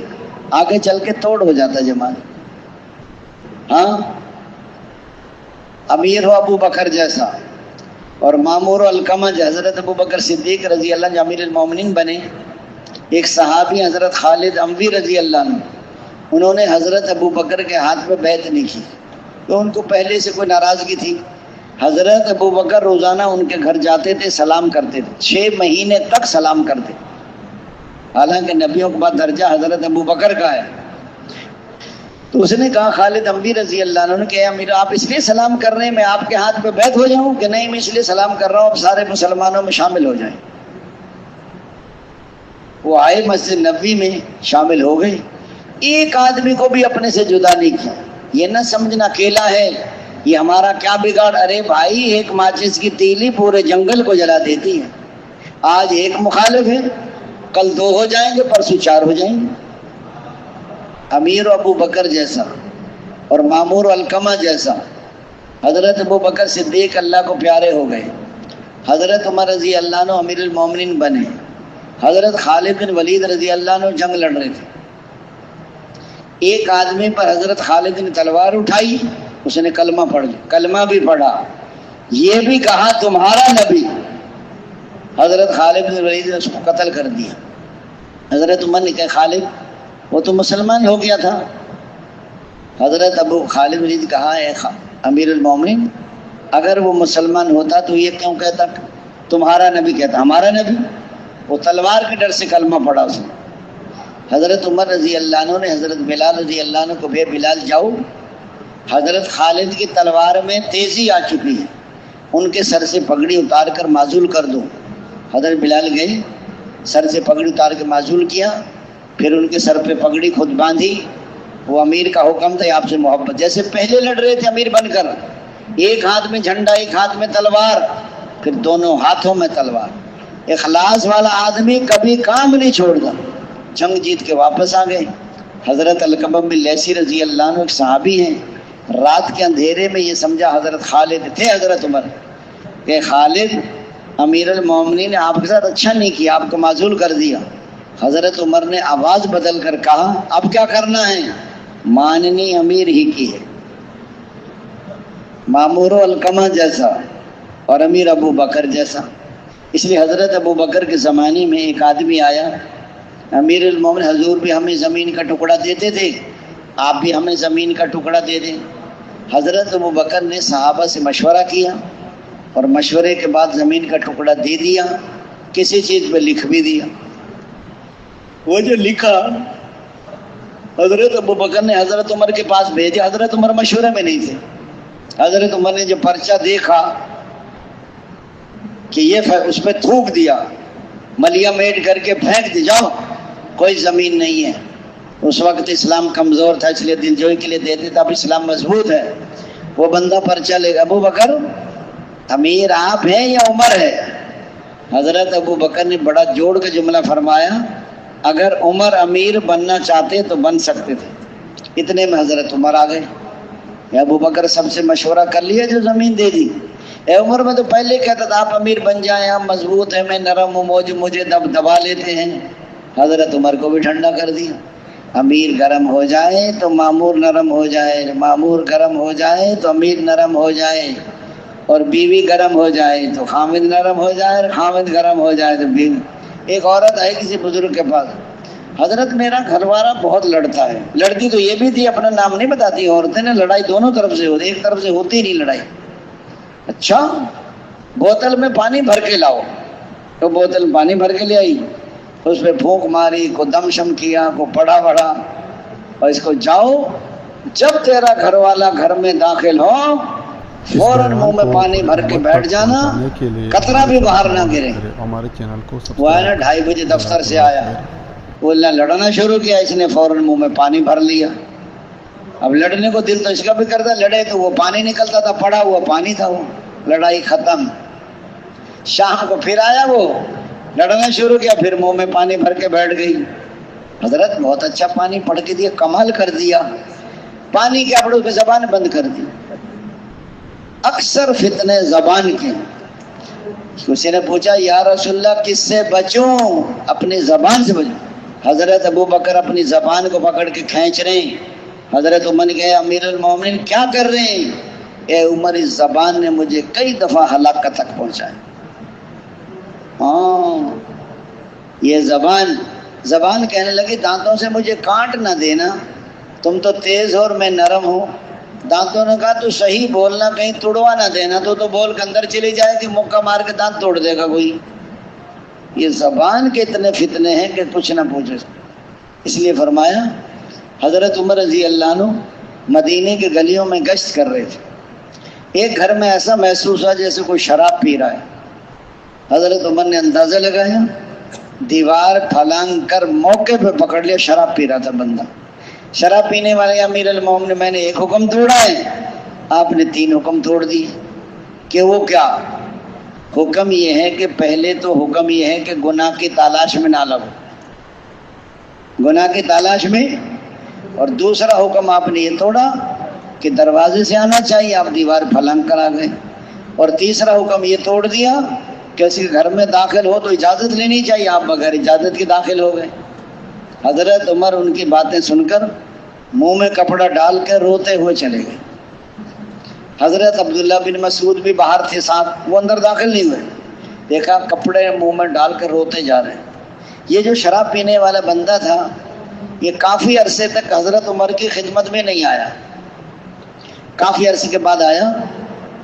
آگے چل کے توڑ ہو جاتا جماعت۔ ہاں، امیر ہو ابو بکر جیسا اور مامور و علقمہ جو حضرت ابو بکر صدیق رضی اللہ عنہ امیر المومنین بنے۔ ایک صحابی حضرت خالد اموی رضی اللہ عنہ، انہوں نے حضرت ابو بکر کے ہاتھ پہ بیعت نہیں کی، تو ان کو پہلے سے کوئی ناراضگی تھی۔ حضرت ابو بکر روزانہ ان کے گھر جاتے تھے، سلام کرتے تھے، 6 مہینے تک سلام کرتے، حالانکہ نبیوں کے بعد درجہ حضرت ابو بکر کا ہے۔ تو اس نے کہا خالد اموی رضی اللہ عنہ نے کہ امیر آپ اس لیے سلام کر رہے ہیں میں آپ کے ہاتھ پہ بیعت ہو جاؤں؟ کہ نہیں، میں اس لیے سلام کر رہا ہوں اب سارے مسلمانوں میں شامل ہو جائیں۔ وہ آئے مسجد نبوی میں شامل ہو گئے، ایک آدمی کو بھی اپنے سے جدا نہیں کیا۔ یہ نہ سمجھنا اکیلا ہے، یہ ہمارا کیا بگاڑ، ارے بھائی ایک ماچس کی تیلی پورے جنگل کو جلا دیتی ہے۔ آج ایک مخالف ہے، کل 2 ہو جائیں گے، پرسوں 4 ہو جائیں گے۔ امیر و ابو بکر جیسا اور مامور و علقمہ جیسا حضرت ابو بکر صدیق اللہ کو پیارے ہو گئے، حضرت عمر رضی اللہ عنہ امیر المومنین بنے، حضرت خالد بن ولید رضی اللہ عنہ جنگ لڑ رہے تھے۔ ایک آدمی پر حضرت خالد نے تلوار اٹھائی، اس نے کلمہ پڑھ لیا، کلمہ بھی پڑھا، یہ بھی کہا تمہارا نبی، حضرت خالد بن ولید نے اس کو قتل کر دیا۔ حضرت عمر نے کہا خالد وہ تو مسلمان ہو گیا تھا۔ حضرت ابو خالد بن ولید کہا اے امیر المومنین اگر وہ مسلمان ہوتا تو یہ کیوں کہتا تمہارا نبی، کہتا ہمارا نبی؟ وہ تلوار کے ڈر سے کلمہ پڑھا اس نے۔ حضرت عمر رضی اللہ عنہ نے حضرت بلال رضی اللہ عنہ کو، بے بلال جاؤ، حضرت خالد کی تلوار میں تیزی آ چکی ہے، ان کے سر سے پگڑی اتار کر معزول کر دو۔ حضرت بلال گئے، سر سے پگڑی اتار کے معزول کیا، پھر ان کے سر پہ پگڑی خود باندھی۔ وہ امیر کا حکم تھا آپ سے محبت، جیسے پہلے لڑ رہے تھے امیر بن کر، ایک ہاتھ میں جھنڈا ایک ہاتھ میں تلوار، پھر دونوں ہاتھوں میں تلوار۔ اخلاص والا آدمی کبھی کام نہیں چھوڑتا۔ جنگ جیت کے واپس آ گئے۔ حضرت القمہ بن لیثی رضی اللہ عنہ ایک صحابی ہیں، رات کے اندھیرے میں یہ سمجھا حضرت خالد تھے حضرت عمر کہ خالد امیر المومنین نے آپ کے ساتھ اچھا نہیں کیا، آپ کو معزول کر دیا۔ حضرت عمر نے آواز بدل کر کہا اب کیا کرنا ہے، ماننی امیر ہی کی ہے، مامور و علقمہ جیسا اور امیر ابو بکر جیسا۔ اس لیے حضرت ابو بکر کے زمانے میں ایک آدمی آیا، امیر المومن حضور بھی ہمیں زمین کا ٹکڑا دیتے تھے، آپ بھی ہمیں زمین کا ٹکڑا دے دیں۔ حضرت ابو بکر نے صحابہ سے مشورہ کیا اور مشورے کے بعد زمین کا ٹکڑا دے دیا، کسی چیز پہ لکھ بھی دیا۔ وہ جو لکھا حضرت ابو بکر نے حضرت عمر کے پاس بھیجا، حضرت عمر مشورے میں نہیں تھے۔ حضرت عمر نے جو پرچہ دیکھا کہ یہ اس پہ تھوک دیا، ملیا میٹ کر کے پھینک دی، جاؤ کوئی زمین نہیں ہے۔ اس وقت اسلام کمزور تھا اس لیے دلجوئی کے لیے دیتے تھے، اب اسلام مضبوط ہے۔ وہ بندہ پرچہ لے گا، ابو بکر امیر آپ ہیں یا عمر ہے؟ حضرت ابو بکر نے بڑا جوڑ کے جملہ فرمایا اگر عمر امیر بننا چاہتے تو بن سکتے تھے۔ اتنے میں حضرت عمر آ گئے، ابو بکر سب سے مشورہ کر لیا جو زمین دے دی۔ اے عمر میں تو پہلے کہتا تھا آپ امیر بن جائیں، آپ مضبوط ہیں، میں نرم ہوں، مجھے دبا لیتے ہیں۔ حضرت عمر کو بھی ٹھنڈا کر دیا، امیر گرم ہو جائے تو مامور نرم ہو جائے، مامور گرم ہو جائے تو امیر نرم ہو جائے، اور بیوی گرم ہو جائے تو خامد نرم ہو جائے، اور خامد گرم ہو جائے تو بیوی۔ ایک عورت آئی کسی بزرگ کے پاس، حضرت میرا گھر والا بہت لڑتا ہے۔ لڑتی تو یہ بھی تھی، اپنا نام نہیں بتاتی عورتیں نے، لڑائی دونوں طرف سے ہوتی، ایک طرف سے ہوتی نہیں لڑائی۔ اچھا بوتل میں پانی بھر کے لاؤ، تو بوتل پانی بھر کے لے آئی، اس پہ پھونک ماری، کو دم شم کیا، کو پڑھا بڑھا، اور اس کو جاؤ جب تیرا گھر والا گھر میں داخل ہو فوراً منہ میں پانی بھر کے بیٹھ جانا، قطرہ بھی باہر نہ گرے۔ ہمارے چینل کو وہ ہے نا 2:30 بجے دفتر سے آیا، وہ لڑنا شروع کیا، اس نے فوراً منہ میں پانی بھر لیا۔ اب لڑنے کو دل تو اس کا بھی کرتا، لڑے تو وہ پانی نکلتا تھا، پڑا ہوا پانی تھا، وہ لڑائی ختم۔ شام کو پھر آیا، وہ لڑنا شروع کیا، پھر منہ میں پانی بھر کے بیٹھ گئی۔ حضرت بہت اچھا پانی پڑھ کے دیا، کمال کر دیا، پانی کیا پڑھو پہ زبان بند کر دی۔ اکثر فتنے زبان کے، کسی نے پوچھا یا رسول اللہ کس سے بچوں؟ اپنی زبان سے بچوں۔ حضرت ابو بکر اپنی زبان کو پکڑ کے کھینچ رہے ہیں۔ حضرت عمر نے کہا امیر المومنین کیا کر رہے ہیں؟ اے عمر اس زبان نے مجھے کئی دفعہ ہلاکت تک پہنچایا۔ ہاں یہ زبان کہنے لگی دانتوں سے مجھے کاٹ نہ دینا، تم تو تیز ہو اور میں نرم ہوں۔ دانتوں نے کہا تو صحیح بولنا، کہیں توڑوا نہ دینا، تو بول کے اندر چلی جائے کہ مکہ مار کے دانت توڑ دے گا کوئی۔ یہ زبان کے اتنے فتنے ہیں کہ کچھ نہ پوچھو۔ اس لیے فرمایا حضرت عمر رضی اللہ عنہ مدینے کے گلیوں میں گشت کر رہے تھے، ایک گھر میں ایسا محسوس ہوا جیسے کوئی شراب پی رہا ہے۔ حضرت عمر نے اندازہ لگایا، دیوار پھلانگ کر موقع پہ پکڑ لیا، شراب پی رہا تھا بندہ۔ شراب پینے والے امیر المومنین نے میں نے ایک حکم توڑا ہے، آپ نے 3 حکم توڑ دیے۔ کہ وہ کیا حکم؟ یہ ہے کہ پہلے تو حکم یہ ہے کہ گناہ کی تلاش میں نہ لگو، گناہ کی تلاش میں، اور دوسرا حکم آپ نے یہ توڑا کہ دروازے سے آنا چاہیے، آپ دیوار پھلانگ کر آ گئے، اور تیسرا حکم یہ توڑ دیا کہ کسی گھر میں داخل ہو تو اجازت لینی چاہیے، آپ بغیر اجازت کے داخل ہو گئے۔ حضرت عمر ان کی باتیں سن کر منہ میں کپڑا ڈال کے روتے ہوئے چلے گئے۔ حضرت عبداللہ بن مسعود بھی باہر تھے ساتھ، وہ اندر داخل نہیں ہوئے، دیکھا کپڑے منہ میں ڈال کر روتے جا رہے ہیں۔ یہ جو شراب پینے والا بندہ تھا یہ کافی عرصے تک حضرت عمر کی خدمت میں نہیں آیا، کافی عرصے کے بعد آیا۔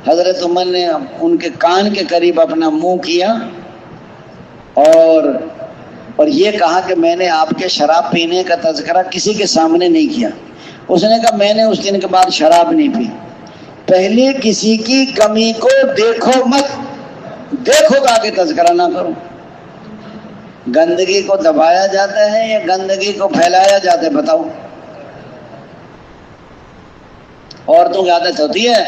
حضرت عمر نے ان کے کان کے قریب اپنا منہ کیا اور یہ کہا کہ میں نے آپ کے شراب پینے کا تذکرہ کسی کے سامنے نہیں کیا۔ اس نے کہا میں نے اس دن کے بعد شراب نہیں پی۔ پہلے کسی کی کمی کو دیکھو مت، دیکھو تو آگے تذکرہ نہ کرو۔ گندگی کو دبایا جاتا ہے یا گندگی کو پھیلایا جاتا ہے؟ بتاؤ۔ عورتوں کی عادت ہوتی ہے،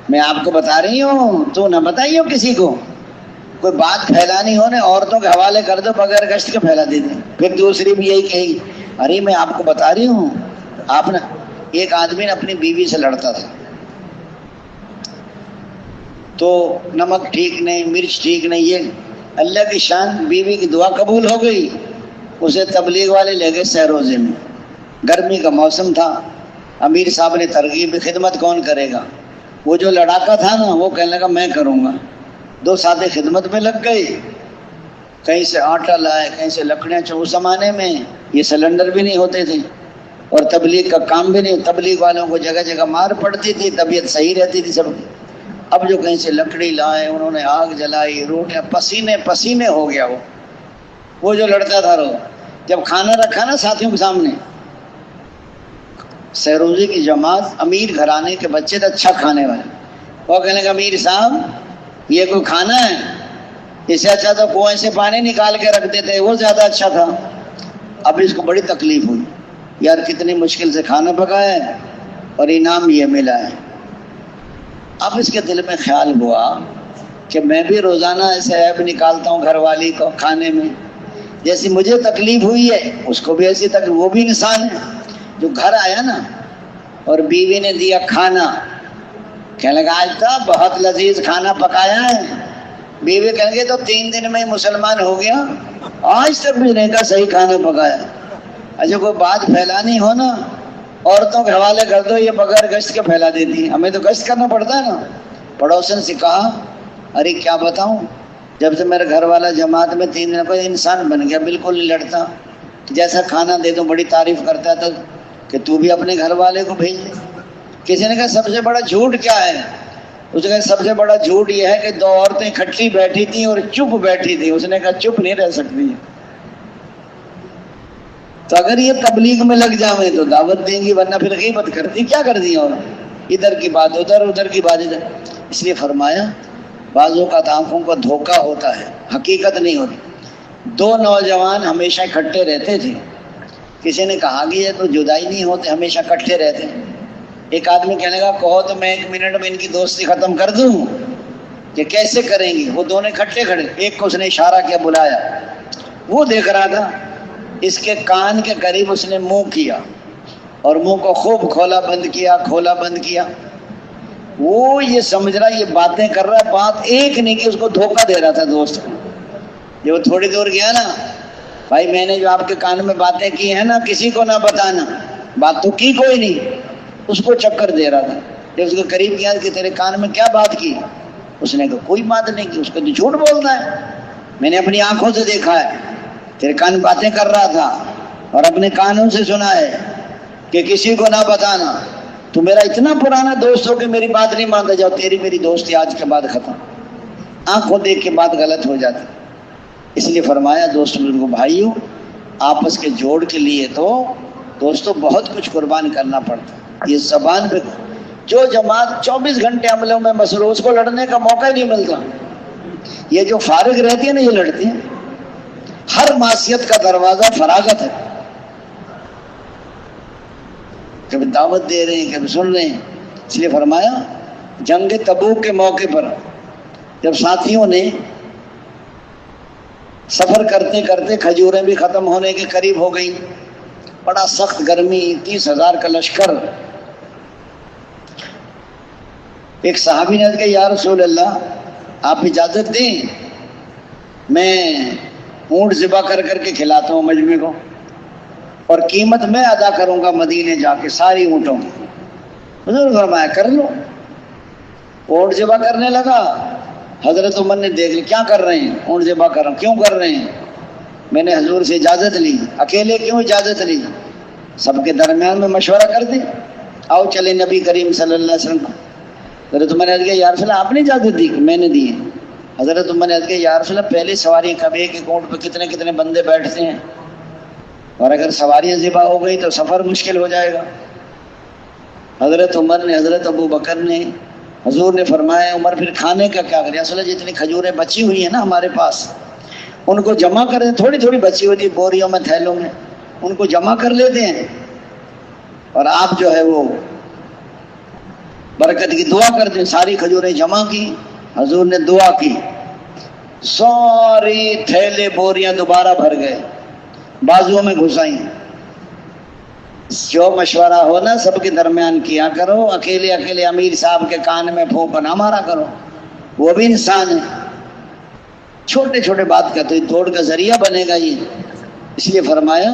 میں آپ کو بتا رہی ہوں تو نہ بتائیے کسی کو، کوئی بات پھیلانی ہو نا عورتوں کے حوالے کر دو، بغیر گشت کے پھیلا دیتے۔ پھر دوسری بھی یہی کہے گی ارے میں آپ کو بتا رہی ہوں۔ آپ نے ایک آدمی نے اپنی بیوی سے لڑتا تھا، تو نمک ٹھیک نہیں، مرچ ٹھیک نہیں، یہ اللہ کی شان، بیوی کی دعا قبول ہو گئی۔ اسے تبلیغ والے لے گئے سہروزے میں، گرمی کا موسم تھا، امیر صاحب نے ترغیب، خدمت کون کرے گا؟ وہ جو لڑاکا تھا نا وہ کہنے لگا میں کروں گا۔ 2 ساتھی خدمت میں لگ گئے، کہیں سے آٹا لائے، کہیں سے لکڑیاں۔ اس زمانے میں یہ سلنڈر بھی نہیں ہوتے تھے اور تبلیغ کا کام بھی نہیں، تبلیغ والوں کو جگہ جگہ مار پڑتی تھی، طبیعت صحیح رہتی تھی سب کی۔ اب جو کہیں سے لکڑی لائے، انہوں نے آگ جلائی، روٹیاں، پسینے ہو گیا وہ جو لڑتا تھا۔ جب کھانا رکھا نا ساتھیوں کے سامنے، سہروزے کی جماعت، امیر گھرانے کے بچے تھے، اچھا کھانے والے، وہ کہنے کا امیر صاحب یہ کوئی کھانا ہے؟ اس سے اچھا تو کنویں سے پانی نکال کے رکھتے تھے، وہ زیادہ اچھا تھا۔ اب اس کو بڑی تکلیف ہوئی، یار کتنی مشکل سے کھانا پکایا ہے اور انعام یہ ملا ہے۔ اب اس کے دل میں خیال ہوا کہ میں بھی روزانہ ایسے عیب نکالتا ہوں گھر والی کو کھانے میں، جیسی مجھے تکلیف ہوئی ہے اس کو بھی ایسی تکلیف، وہ بھی انسان ہے۔ جو گھر آیا نا اور بیوی نے دیا کھانا، کہنے لگا آج تو بہت لذیذ کھانا پکایا ہے۔ بیوی کہیں گے تو 3 دن میں مسلمان ہو گیا، آج تک بھی نہیں کہا صحیح کھانا پکایا۔ اچھا کوئی بات پھیلانی ہو نا عورتوں کے حوالے کر دو، یہ بغیر گشت کے پھیلا دیتی ہیں، ہمیں تو گشت کرنا پڑتا ہے نا۔ پڑوسن سے کہا ارے کیا بتاؤں، جب سے میرا گھر والا جماعت میں 3 دن کوئی انسان بن گیا، بالکل نہیں لڑتا، جیسا کھانا دے دو بڑی تعریف کرتا تھا کہ تو بھی اپنے گھر والے کو بھیج دے۔ کسی نے کہا سب سے بڑا جھوٹ کیا ہے؟ اس نے کہا سب سے بڑا جھوٹ یہ ہے کہ 2 عورتیں اکٹھی بیٹھی تھیں اور چپ بیٹھی تھیں۔ اس نے کہا چپ نہیں رہ سکتی، تو اگر یہ تبلیغ میں لگ جاویں تو دعوت دیں گی، ورنہ پھر غیبت کرتی، کیا کر دی؟ اور ادھر کی بات ادھر، ادھر کی بات ادھر۔ اس لیے فرمایا بعضوں کا آنکھوں کا دھوکہ ہوتا ہے، حقیقت نہیں ہوتی۔ 2 نوجوان ہمیشہ اکٹھے رہتے تھے، کسی نے کہا کہ یہ تو جدائی نہیں ہوتے، ہمیشہ اکٹھے رہتے ہیں۔ ایک آدمی کہنے لگا کہو تو میں 1 منٹ میں ان کی دوستی ختم کر دوں، کہ کیسے کریں گے؟ وہ دونوں اکٹھے کھڑے، ایک کو اس نے اشارہ کیا، بلایا، وہ دیکھ رہا تھا، اس کے کان کے قریب اس نے منہ کیا اور منہ کو خوب کھولا بند کیا، کھولا بند کیا۔ وہ یہ سمجھ رہا یہ باتیں کر رہا ہے، بات ایک نہیں کہ اس کو دھوکہ دے رہا تھا دوست کو. جب وہ تھوڑی دور گیا نا، بھائی میں نے جو آپ کے کان میں باتیں کی ہیں نا کسی کو نہ بتانا، بات تو کی کوئی نہیں، اس کو چکر دے رہا تھا. جب اس کے قریب کیا کہ تیرے کان میں کیا بات کی، اس نے کہا کوئی بات نہیں کی. اس کو تو جھوٹ بولتا ہے، میں نے اپنی آنکھوں سے دیکھا ہے تیرے کان باتیں کر رہا تھا اور اپنے کانوں سے سنا ہے کہ کسی کو نہ بتانا. تو میرا اتنا پرانا دوست ہو کہ میری بات نہیں مانتا، جاؤ تیری میری دوستی آج کے بعد ختم. آنکھوں دیکھ کے بات غلط ہو جاتی. اس لیے فرمایا دوست بزرگوں بھائیوں، آپس کے جوڑ کے لیے تو دوستوں بہت کچھ قربان کرنا پڑتا ہے. یہ زبان پہ جو جماعت 24 گھنٹے عملوں میں مصروف، اس کو لڑنے کا موقع ہی نہیں ملتا. یہ جو فارغ رہتی ہے نا یہ لڑتی ہیں. ہر معصیت کا دروازہ فراغت ہے. کبھی دعوت دے رہے ہیں کبھی سن رہے ہیں. اس لیے فرمایا جنگ تبوک کے موقع پر جب ساتھیوں نے سفر کرتے کرتے کھجوریں بھی ختم ہونے کے قریب ہو گئیں، بڑا سخت گرمی، 30,000 کا لشکر. ایک صحابی نے کہا یا رسول اللہ آپ اجازت دیں میں اونٹ ذبح کر کر کے کھلاتا ہوں مجمع کو، اور قیمت میں ادا کروں گا مدینے جا کے ساری اونٹوں کی. حضور فرمایا کر لو. اونٹ ذبح کرنے لگا. حضرت عمر نے دیکھ لی کیا کر رہے ہیں، اونٹ ذبح کر رہا ہوں. کیوں کر رہے ہیں؟ میں نے حضور سے اجازت لی. اکیلے کیوں اجازت لی؟ سب کے درمیان میں مشورہ کر دیں، آؤ چلے نبی کریم صلی اللہ علیہ وسلم. حضرت عمر نے کہا یا رسول اللہ آپ نے اجازت دی؟ میں نے دی ہے. حضرت عمر نے کہا یا رسول اللہ پہلی سواری کبھی ایک اونٹ پہ کتنے کتنے بندے بیٹھتے ہیں، اور اگر سواریاں ذبح ہو گئی تو سفر مشکل ہو جائے گا. حضرت عمر نے، حضرت ابو بکر نے، حضور نے فرمایا عمر پھر کھانے کا کیا کریں؟ اصل جتنی کھجوریں بچی ہوئی ہیں نا ہمارے پاس ان کو جمع کریں. تھوڑی تھوڑی بچی ہوئی تھی بوریوں میں تھیلوں میں، ان کو جمع کر لیتے ہیں اور آپ جو ہے وہ برکت کی دعا کر دیں. ساری کھجوریں جمع کی، حضور نے دعا کی، ساری تھیلے بوریاں دوبارہ بھر گئے، بازوؤں میں گھسائیں. جو مشورہ ہو نا سب کے درمیان کیا کرو. اکیلے اکیلے امیر صاحب کے کان میں پھونک نہ مارا کرو، وہ بھی انسان ہے. چھوٹے چھوٹے بات کا تو توڑ کا ذریعہ بنے گا یہ. اس لیے فرمایا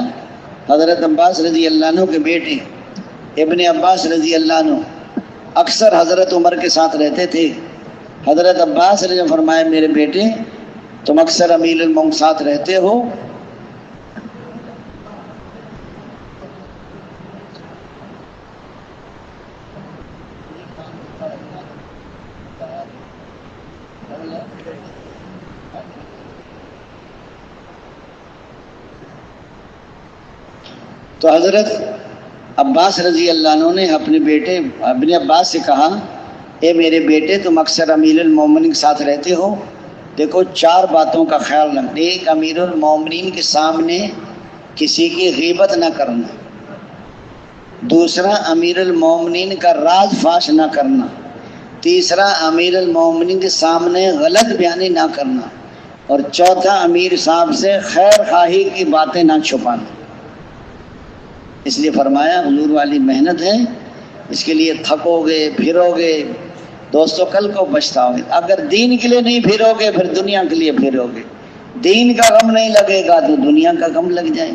حضرت عباس رضی اللہ عنہ کے بیٹے ابن عباس رضی اللہ عنہ اکثر حضرت عمر کے ساتھ رہتے تھے. حضرت عباس نے فرمایا میرے بیٹے تم اکثر امیر المومنین ساتھ رہتے ہو، تو حضرت عباس رضی اللہ عنہ نے اپنے بیٹے ابن عباس سے کہا اے میرے بیٹے تم اکثر امیر المومنین کے ساتھ رہتے ہو، دیکھو 4 باتوں کا خیال رکھنا. ایک امیر المومنین کے سامنے کسی کی غیبت نہ کرنا، دوسرا امیر المومنین کا راز فاش نہ کرنا، تیسرا امیر المومنین کے سامنے غلط بیانی نہ کرنا، اور چوتھا امیر صاحب سے خیر خواہی کی باتیں نہ چھپانا. اس لیے فرمایا حضور والی محنت ہے، اس کے لیے تھکو گے پھرو گے دوستو کل کو پچھتاؤ گے. اگر دین کے لیے نہیں پھرو گے پھر دنیا کے لیے پھرو گے. دین کا غم نہیں لگے گا تو دنیا کا غم لگ جائے.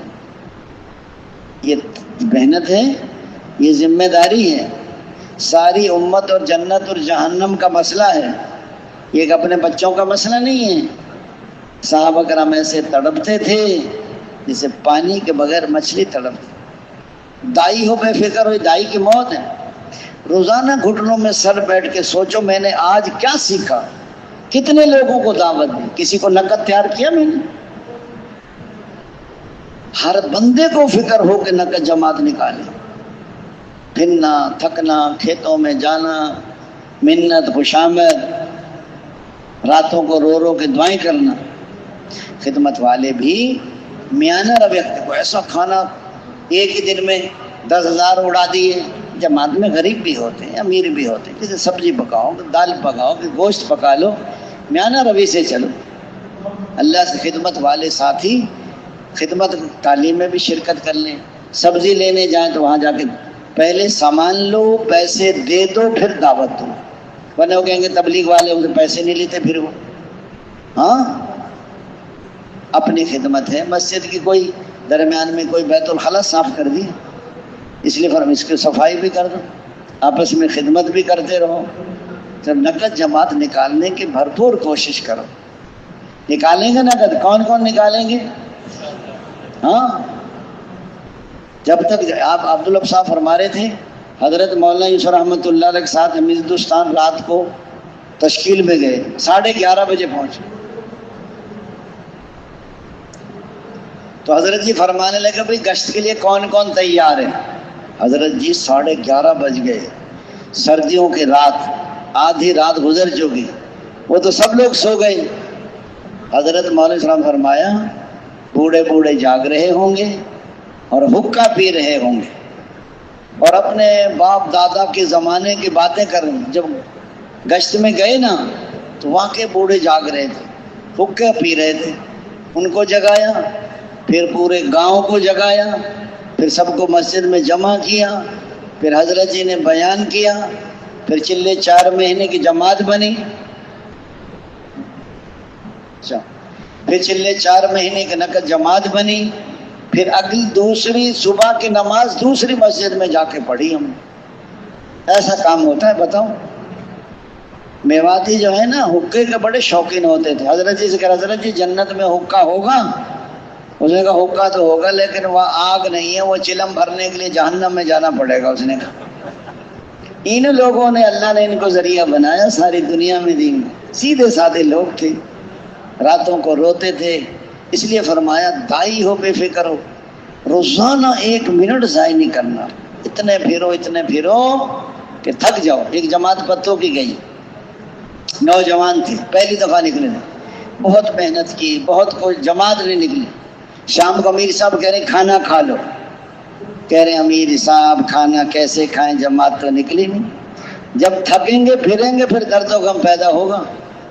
یہ محنت ہے، یہ ذمہ داری ہے. ساری امت اور جنت اور جہنم کا مسئلہ ہے، یہ اپنے بچوں کا مسئلہ نہیں ہے. صحابہ کرام ایسے تڑپتے تھے جسے پانی کے بغیر مچھلی تڑپتی. دائی ہو بے فکر ہو، دائی کی موت ہے. روزانہ گھٹنوں میں سر بیٹھ کے سوچو میں نے آج کیا سیکھا، کتنے لوگوں کو دعوت دی، کسی کو نقد تیار کیا میں نے. ہر بندے کو فکر ہو کہ نقد جماعت نکالے. پھرنا تھکنا، کھیتوں میں جانا، منت خوشامد، راتوں کو رو رو کے دعائیں کرنا. خدمت والے بھی میانہ رویہ کو ایسا کھانا ایک ہی دن میں 10,000 اڑا دیے. جماعت میں غریب بھی ہوتے ہیں امیر بھی ہوتے ہیں، جیسے سبزی پکاؤ، دال پکاؤ، گوشت پکا لو، میانہ روی سے چلو. اللہ سے خدمت والے ساتھی خدمت تعلیم میں بھی شرکت کر لیں. سبزی لینے جائیں تو وہاں جا کے پہلے سامان لو، پیسے دے دو، پھر دعوت دو. ورنہ وہ کہیں گے تبلیغ والے ان سے پیسے نہیں لیتے پھر وہ. ہاں اپنی خدمت ہے. مسجد کی کوئی درمیان میں کوئی بیت الخلا صاف کر دی, اس لیے فرم اس کی صفائی بھی کر دو, آپس میں خدمت بھی کرتے رہو. جب نقد جماعت نکالنے کی بھرپور کوشش کرو. نکالیں گے نقد, کون کون نکالیں گے؟ ہاں جب تک آپ عبداللہ صاحب فرما رہے تھے حضرت مولانا یوسف رحمۃ اللہ علیہ کے ساتھ ہم ہندوستان رات کو تشکیل میں گئے, 11:30 بجے پہنچے. تو حضرت جی فرمانے لگے بھائی گشت کے لیے کون کون تیار ہے؟ حضرت جی 11:30 بج گئے, سردیوں کی رات, آدھی رات گزر چکی, وہ تو سب لوگ سو گئے. حضرت مولانا السلام فرمایا بوڑھے بوڑھے جاگ رہے ہوں گے اور حقہ پی رہے ہوں گے اور اپنے باپ دادا کے زمانے کی باتیں کر رہے ہیں. جب گشت میں گئے نا تو وہاں کے بوڑھے جاگ رہے تھے, حقہ پی رہے تھے, ان کو جگایا, پھر پورے گاؤں کو جگایا, پھر سب کو مسجد میں جمع کیا, پھر حضرت جی نے بیان کیا, پھر چلے 4 مہینے کی جماعت بنی. پھر چلے 4 مہینے کی نقد جماعت بنی. پھر اگلی دوسری صبح کی نماز دوسری مسجد میں جا کے پڑھی ہم نے. ایسا کام ہوتا ہے بتاؤ. میواتی جو ہے نا حقے کے بڑے شوقین ہوتے تھے. حضرت جی سے کہ حضرت جی جنت میں حقہ ہوگا؟ اس نے کہا حقہ تو ہوگا لیکن وہاں آگ نہیں ہے, وہ چلم بھرنے کے لیے جہنم میں جانا پڑے گا. اس نے کہا ان لوگوں نے, اللہ نے ان کو ذریعہ بنایا ساری دنیا میں دین. سیدھے سادے لوگ تھے, راتوں کو روتے تھے. اس لیے فرمایا دائی ہو بے فکر ہو, روزانہ 1 منٹ ضائع نہیں کرنا. اتنے پھرو کہ تھک جاؤ. ایک جماعت پتوں کی گئی, نوجوان تھی, پہلی دفعہ نکلے تھے, بہت محنت کی, بہت کوئی جماعت نہیں نکلی. شام کو امیر صاحب کہہ رہے کھانا کھا لو. کہہ رہے امیر صاحب کھانا کیسے کھائیں, جماعت تو نکلی نہیں. جب تھکیں گے پھریں گے پھر درد و غم پیدا ہوگا.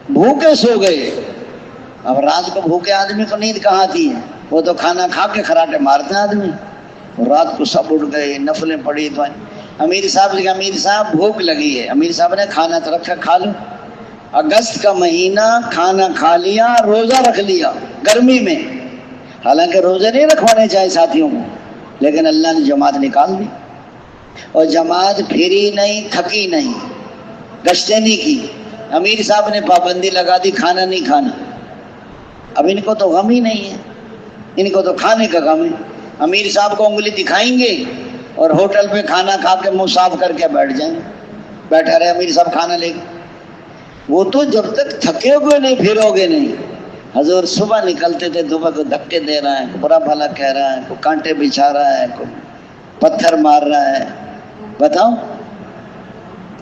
بھوکے سو گئے. اب رات کو بھوکے آدمی کو نیند کہاں آتی ہے, وہ تو کھانا کھا کے خراٹے مارتے ہیں آدمی. رات کو سب اٹھ گئے, نفلیں پڑی. تو امیر صاحب سے کہا امیر صاحب بھوک لگی ہے. امیر صاحب نے کھانا تو رکھا, کھا لو. اگست کا مہینہ, کھانا کھا لیا, روزہ رکھ لیا گرمی میں. حالانکہ روزے نہیں رکھوانے چاہے ساتھیوں کو, لیکن اللہ نے جماعت نکال دی. اور جماعت پھری نہیں, تھکی نہیں, گشتیں نہیں کی. امیر صاحب نے پابندی لگا دی کھانا نہیں کھانا. اب ان کو تو غم ہی نہیں ہے, ان کو تو کھانے کا غم ہے. امیر صاحب کو انگلی دکھائیں گے اور ہوٹل پہ کھانا کھا کے منہ صاف کر کے بیٹھ جائیں. بیٹھا رہے امیر صاحب کھانا لے کے. وہ تو جب تک تھکے ہوئے نہیں پھرو گے نہیں. حضور صبح نکلتے تھے, صبح کو دھکے دے رہا ہے, برا بھلا کہہ رہا ہے, کوئی کانٹے بچھا رہا ہے, کوئی پتھر مار رہا ہے. بتاؤ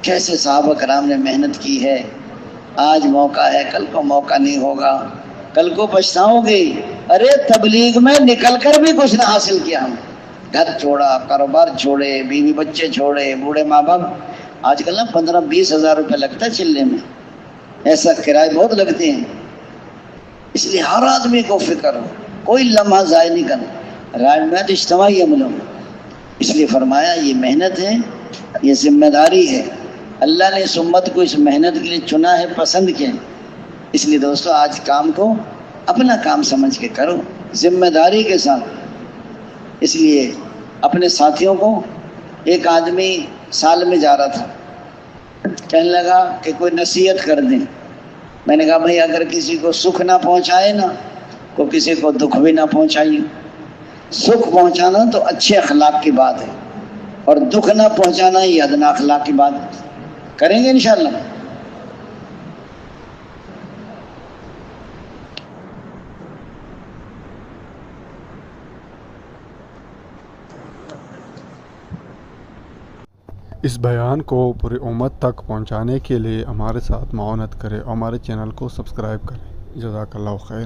کیسے صحابہ کرام نے محنت کی ہے. آج موقع ہے, کل کو موقع نہیں ہوگا, کل کو پچھتاؤ گے. ارے تبلیغ میں نکل کر بھی کچھ نہ حاصل کیا ہم. گھر چھوڑا, کاروبار چھوڑے, بیوی بچے چھوڑے, بوڑھے ماں باپ. آج کل نا 15-20 ہزار روپے لگتا ہے چلنے میں, ایسا کرائے بہت لگتے ہیں. اس لیے ہر آدمی کو فکر ہو, کوئی لمحہ ضائع نہیں کرنا. رائے اجتماعی عملوں میں. اس لیے فرمایا یہ محنت ہے, یہ ذمہ داری ہے. اللہ نے اس امت کو اس محنت کے لیے چنا ہے, پسند کیا. اس لیے دوستو آج کام کو اپنا کام سمجھ کے کرو, ذمہ داری کے ساتھ. اس لیے اپنے ساتھیوں کو, ایک آدمی سال میں جا رہا تھا, کہنے لگا کہ کوئی نصیحت کر دیں. میں نے کہا بھائی اگر کسی کو سکھ نہ پہنچائے نا, تو کسی کو دکھ بھی نہ پہنچائیے. سکھ پہنچانا تو اچھے اخلاق کی بات ہے, اور دکھ نہ پہنچانا یہ ادنا اخلاق کی بات ہے. کریں گے انشاءاللہ. اس بیان کو پوری امت تک پہنچانے کے لیے ہمارے ساتھ معاونت کریں اور ہمارے چینل کو سبسکرائب کریں. جزاک اللہ خیر.